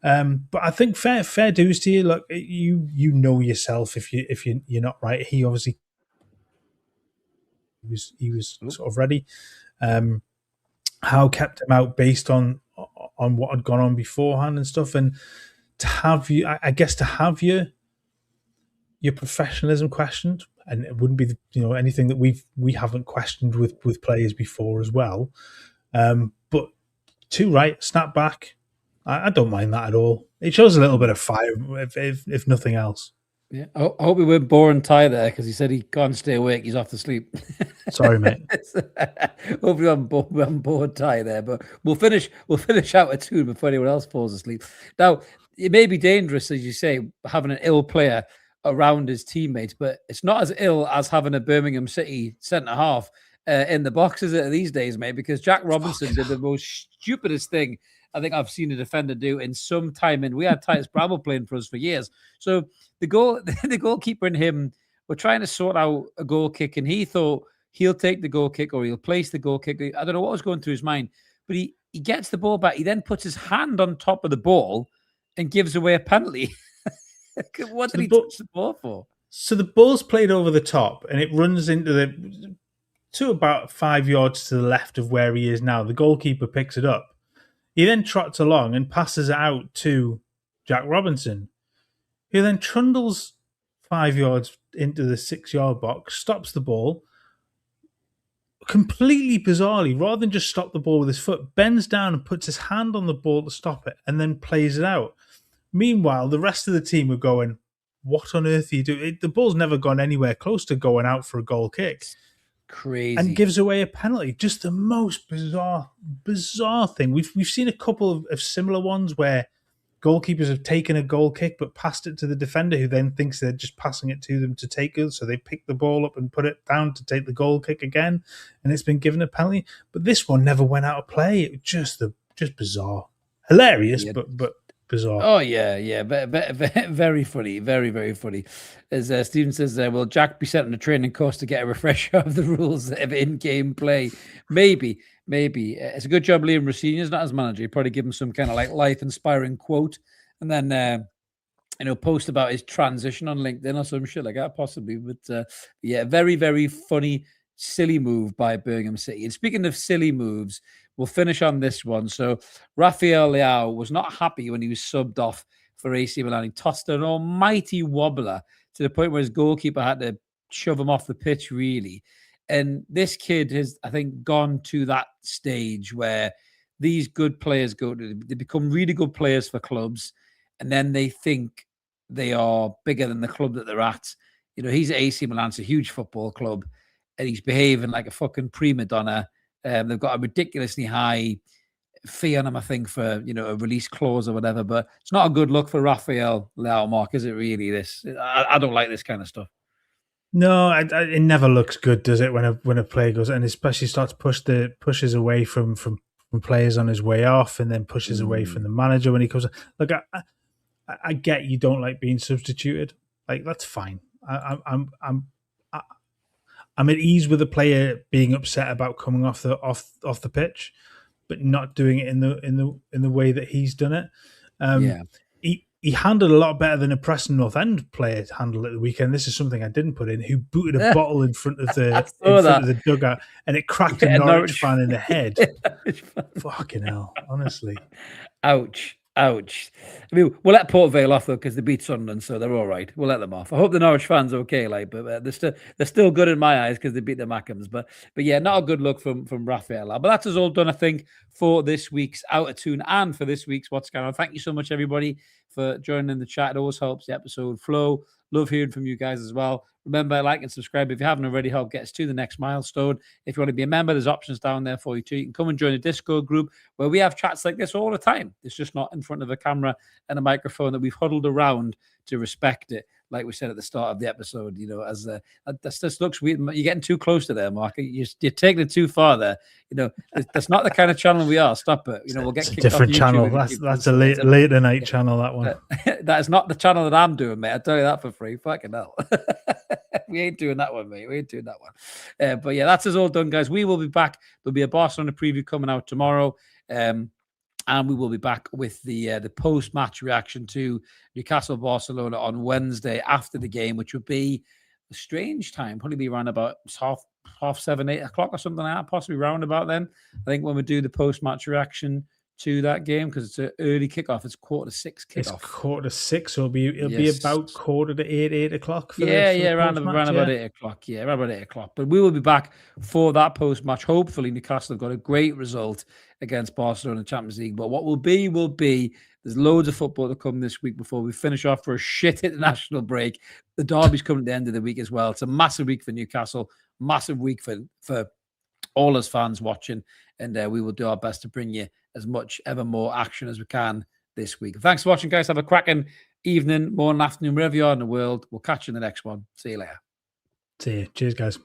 But I think fair dues to you. Look, you know yourself if you're not right. He obviously he was sort of ready. Howe kept him out based on what had gone on beforehand and stuff, and to have you, I guess, to have your professionalism questioned, and it wouldn't be anything that we haven't questioned with players before as well. But too right, snap back. I don't mind that at all. It shows a little bit of fire, if nothing else. Yeah, I hope we weren't boring Ty there because he said he can't stay awake. He's off to sleep. Sorry, mate. Hopefully, we haven't bored Ty there, but we'll finish Out of Toon before anyone else falls asleep. Now, it may be dangerous, as you say, having an ill player around his teammates, but it's not as ill as having a Birmingham City centre half in the box, is it, these days, mate? Because Jack Robinson did the most stupidest thing I think I've seen a defender do in some time. And we had Titus Bravo playing for us for years. So the goalkeeper and him were trying to sort out a goal kick, and he thought he'll take the goal kick or he'll place the goal kick. I don't know what was going through his mind, but he gets the ball back. He then puts his hand on top of the ball and gives away a penalty. What did he touch the ball for? So the ball's played over the top and it runs to about 5 yards to the left of where he is now. The goalkeeper picks it up. He then trots along and passes it out to Jack Robinson, who then trundles 5 yards into the 6-yard box, stops the ball, completely bizarrely, rather than just stop the ball with his foot, bends down and puts his hand on the ball to stop it and then plays it out. Meanwhile, the rest of the team are going, what on earth are you doing? The ball's never gone anywhere close to going out for a goal kick. Crazy. And gives away a penalty. Just the most bizarre thing. We've seen a couple of similar ones where goalkeepers have taken a goal kick but passed it to the defender, who then thinks they're just passing it to them to take it. So they pick the ball up and put it down to take the goal kick again, and it's been given a penalty. But this one never went out of play. It was just bizarre. Hilarious, but bizarre. Oh, yeah. Very funny. Very, very funny. As Stephen says, will Jack be sent on a training course to get a refresher of the rules of in-game play? Maybe. It's a good job Liam Rossini's not as manager. He'd probably give him some kind of like life-inspiring quote and then, post about his transition on LinkedIn or some shit like that, possibly. But, yeah, very, very funny, silly move by Birmingham City. And speaking of silly moves, we'll finish on this one. So Rafael Leao was not happy when he was subbed off for AC Milan. He tossed an almighty wobbler to the point where his goalkeeper had to shove him off the pitch, really. And this kid has, I think, gone to that stage where these good players they become really good players for clubs, and then they think they are bigger than the club that they're at. He's at AC Milan, it's a huge football club, and he's behaving like a fucking prima donna. They've got a ridiculously high fee on him, I think, for a release clause or whatever. But it's not a good look for Rafael Leao, Mark, is it really? I don't like this kind of stuff. No, it never looks good, does it? When a player goes, and especially starts pushes away from players on his way off, and then pushes away from the manager when he comes. Look, I get you don't like being substituted. Like, that's fine. I'm at ease with a player being upset about coming off the pitch, but not doing it in the way that he's done it. He handled a lot better than a Preston North End player handled at the weekend. This is something I didn't put in. Who booted a bottle in front of the dugout, and it cracked a Norwich fan in the head. Fucking hell, honestly. Ouch. I mean, we'll let Port Vale off though because they beat Sunderland, so they're all right. We'll let them off. I hope the Norwich fans are okay, but they're still good in my eyes because they beat the Mackhams. But yeah, not a good look from Rafael. But that's us all done, I think, for this week's Out of Tune and for this week's What's Going On. Thank you so much, everybody, for joining the chat. It always helps the episode flow. Love hearing from you guys as well. Remember, like and subscribe if you haven't already. Help get us to the next milestone. If you want to be a member, there's options down there for you too. You can come and join the Discord group where we have chats like this all the time. It's just not in front of a camera and a microphone that we've huddled around to respect it. Like we said at the start of the episode, as this looks weird. You're getting too close to there, Mark. You're taking it too far there. That's not the kind of channel we are. Stop it. We'll get kicked different off channel. That's a later night channel. That one. That is not the channel that I'm doing, mate. I'll tell you that for free. Fucking hell. We ain't doing that one, mate. We ain't doing that one. But yeah, that's us all done, guys. We will be back. There'll be a Barcelona preview coming out tomorrow. And we will be back with the post-match reaction to Newcastle Barcelona on Wednesday after the game, which would be a strange time, probably be around about half 7, 8 o'clock or something like that, possibly round about then. I think when we do the post-match reaction to that game because it's an early kickoff. It's 5:45 kickoff. It's 5:45, so it'll be about 8 o'clock. Around about 8 o'clock. Yeah, around about 8 o'clock. But we will be back for that post match. Hopefully, Newcastle have got a great result against Barcelona in the Champions League. But what will be. There's loads of football to come this week before we finish off for a shit international break. The derby's coming at the end of the week as well. It's a massive week for Newcastle, massive week for all us fans watching, and we will do our best to bring you as much ever more action as we can this week. Thanks for watching, guys. Have a cracking evening, morning, afternoon, wherever you are in the world. We'll catch you in the next one. See you later. See you. Cheers, guys.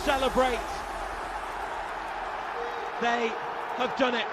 Celebrate. They have done it.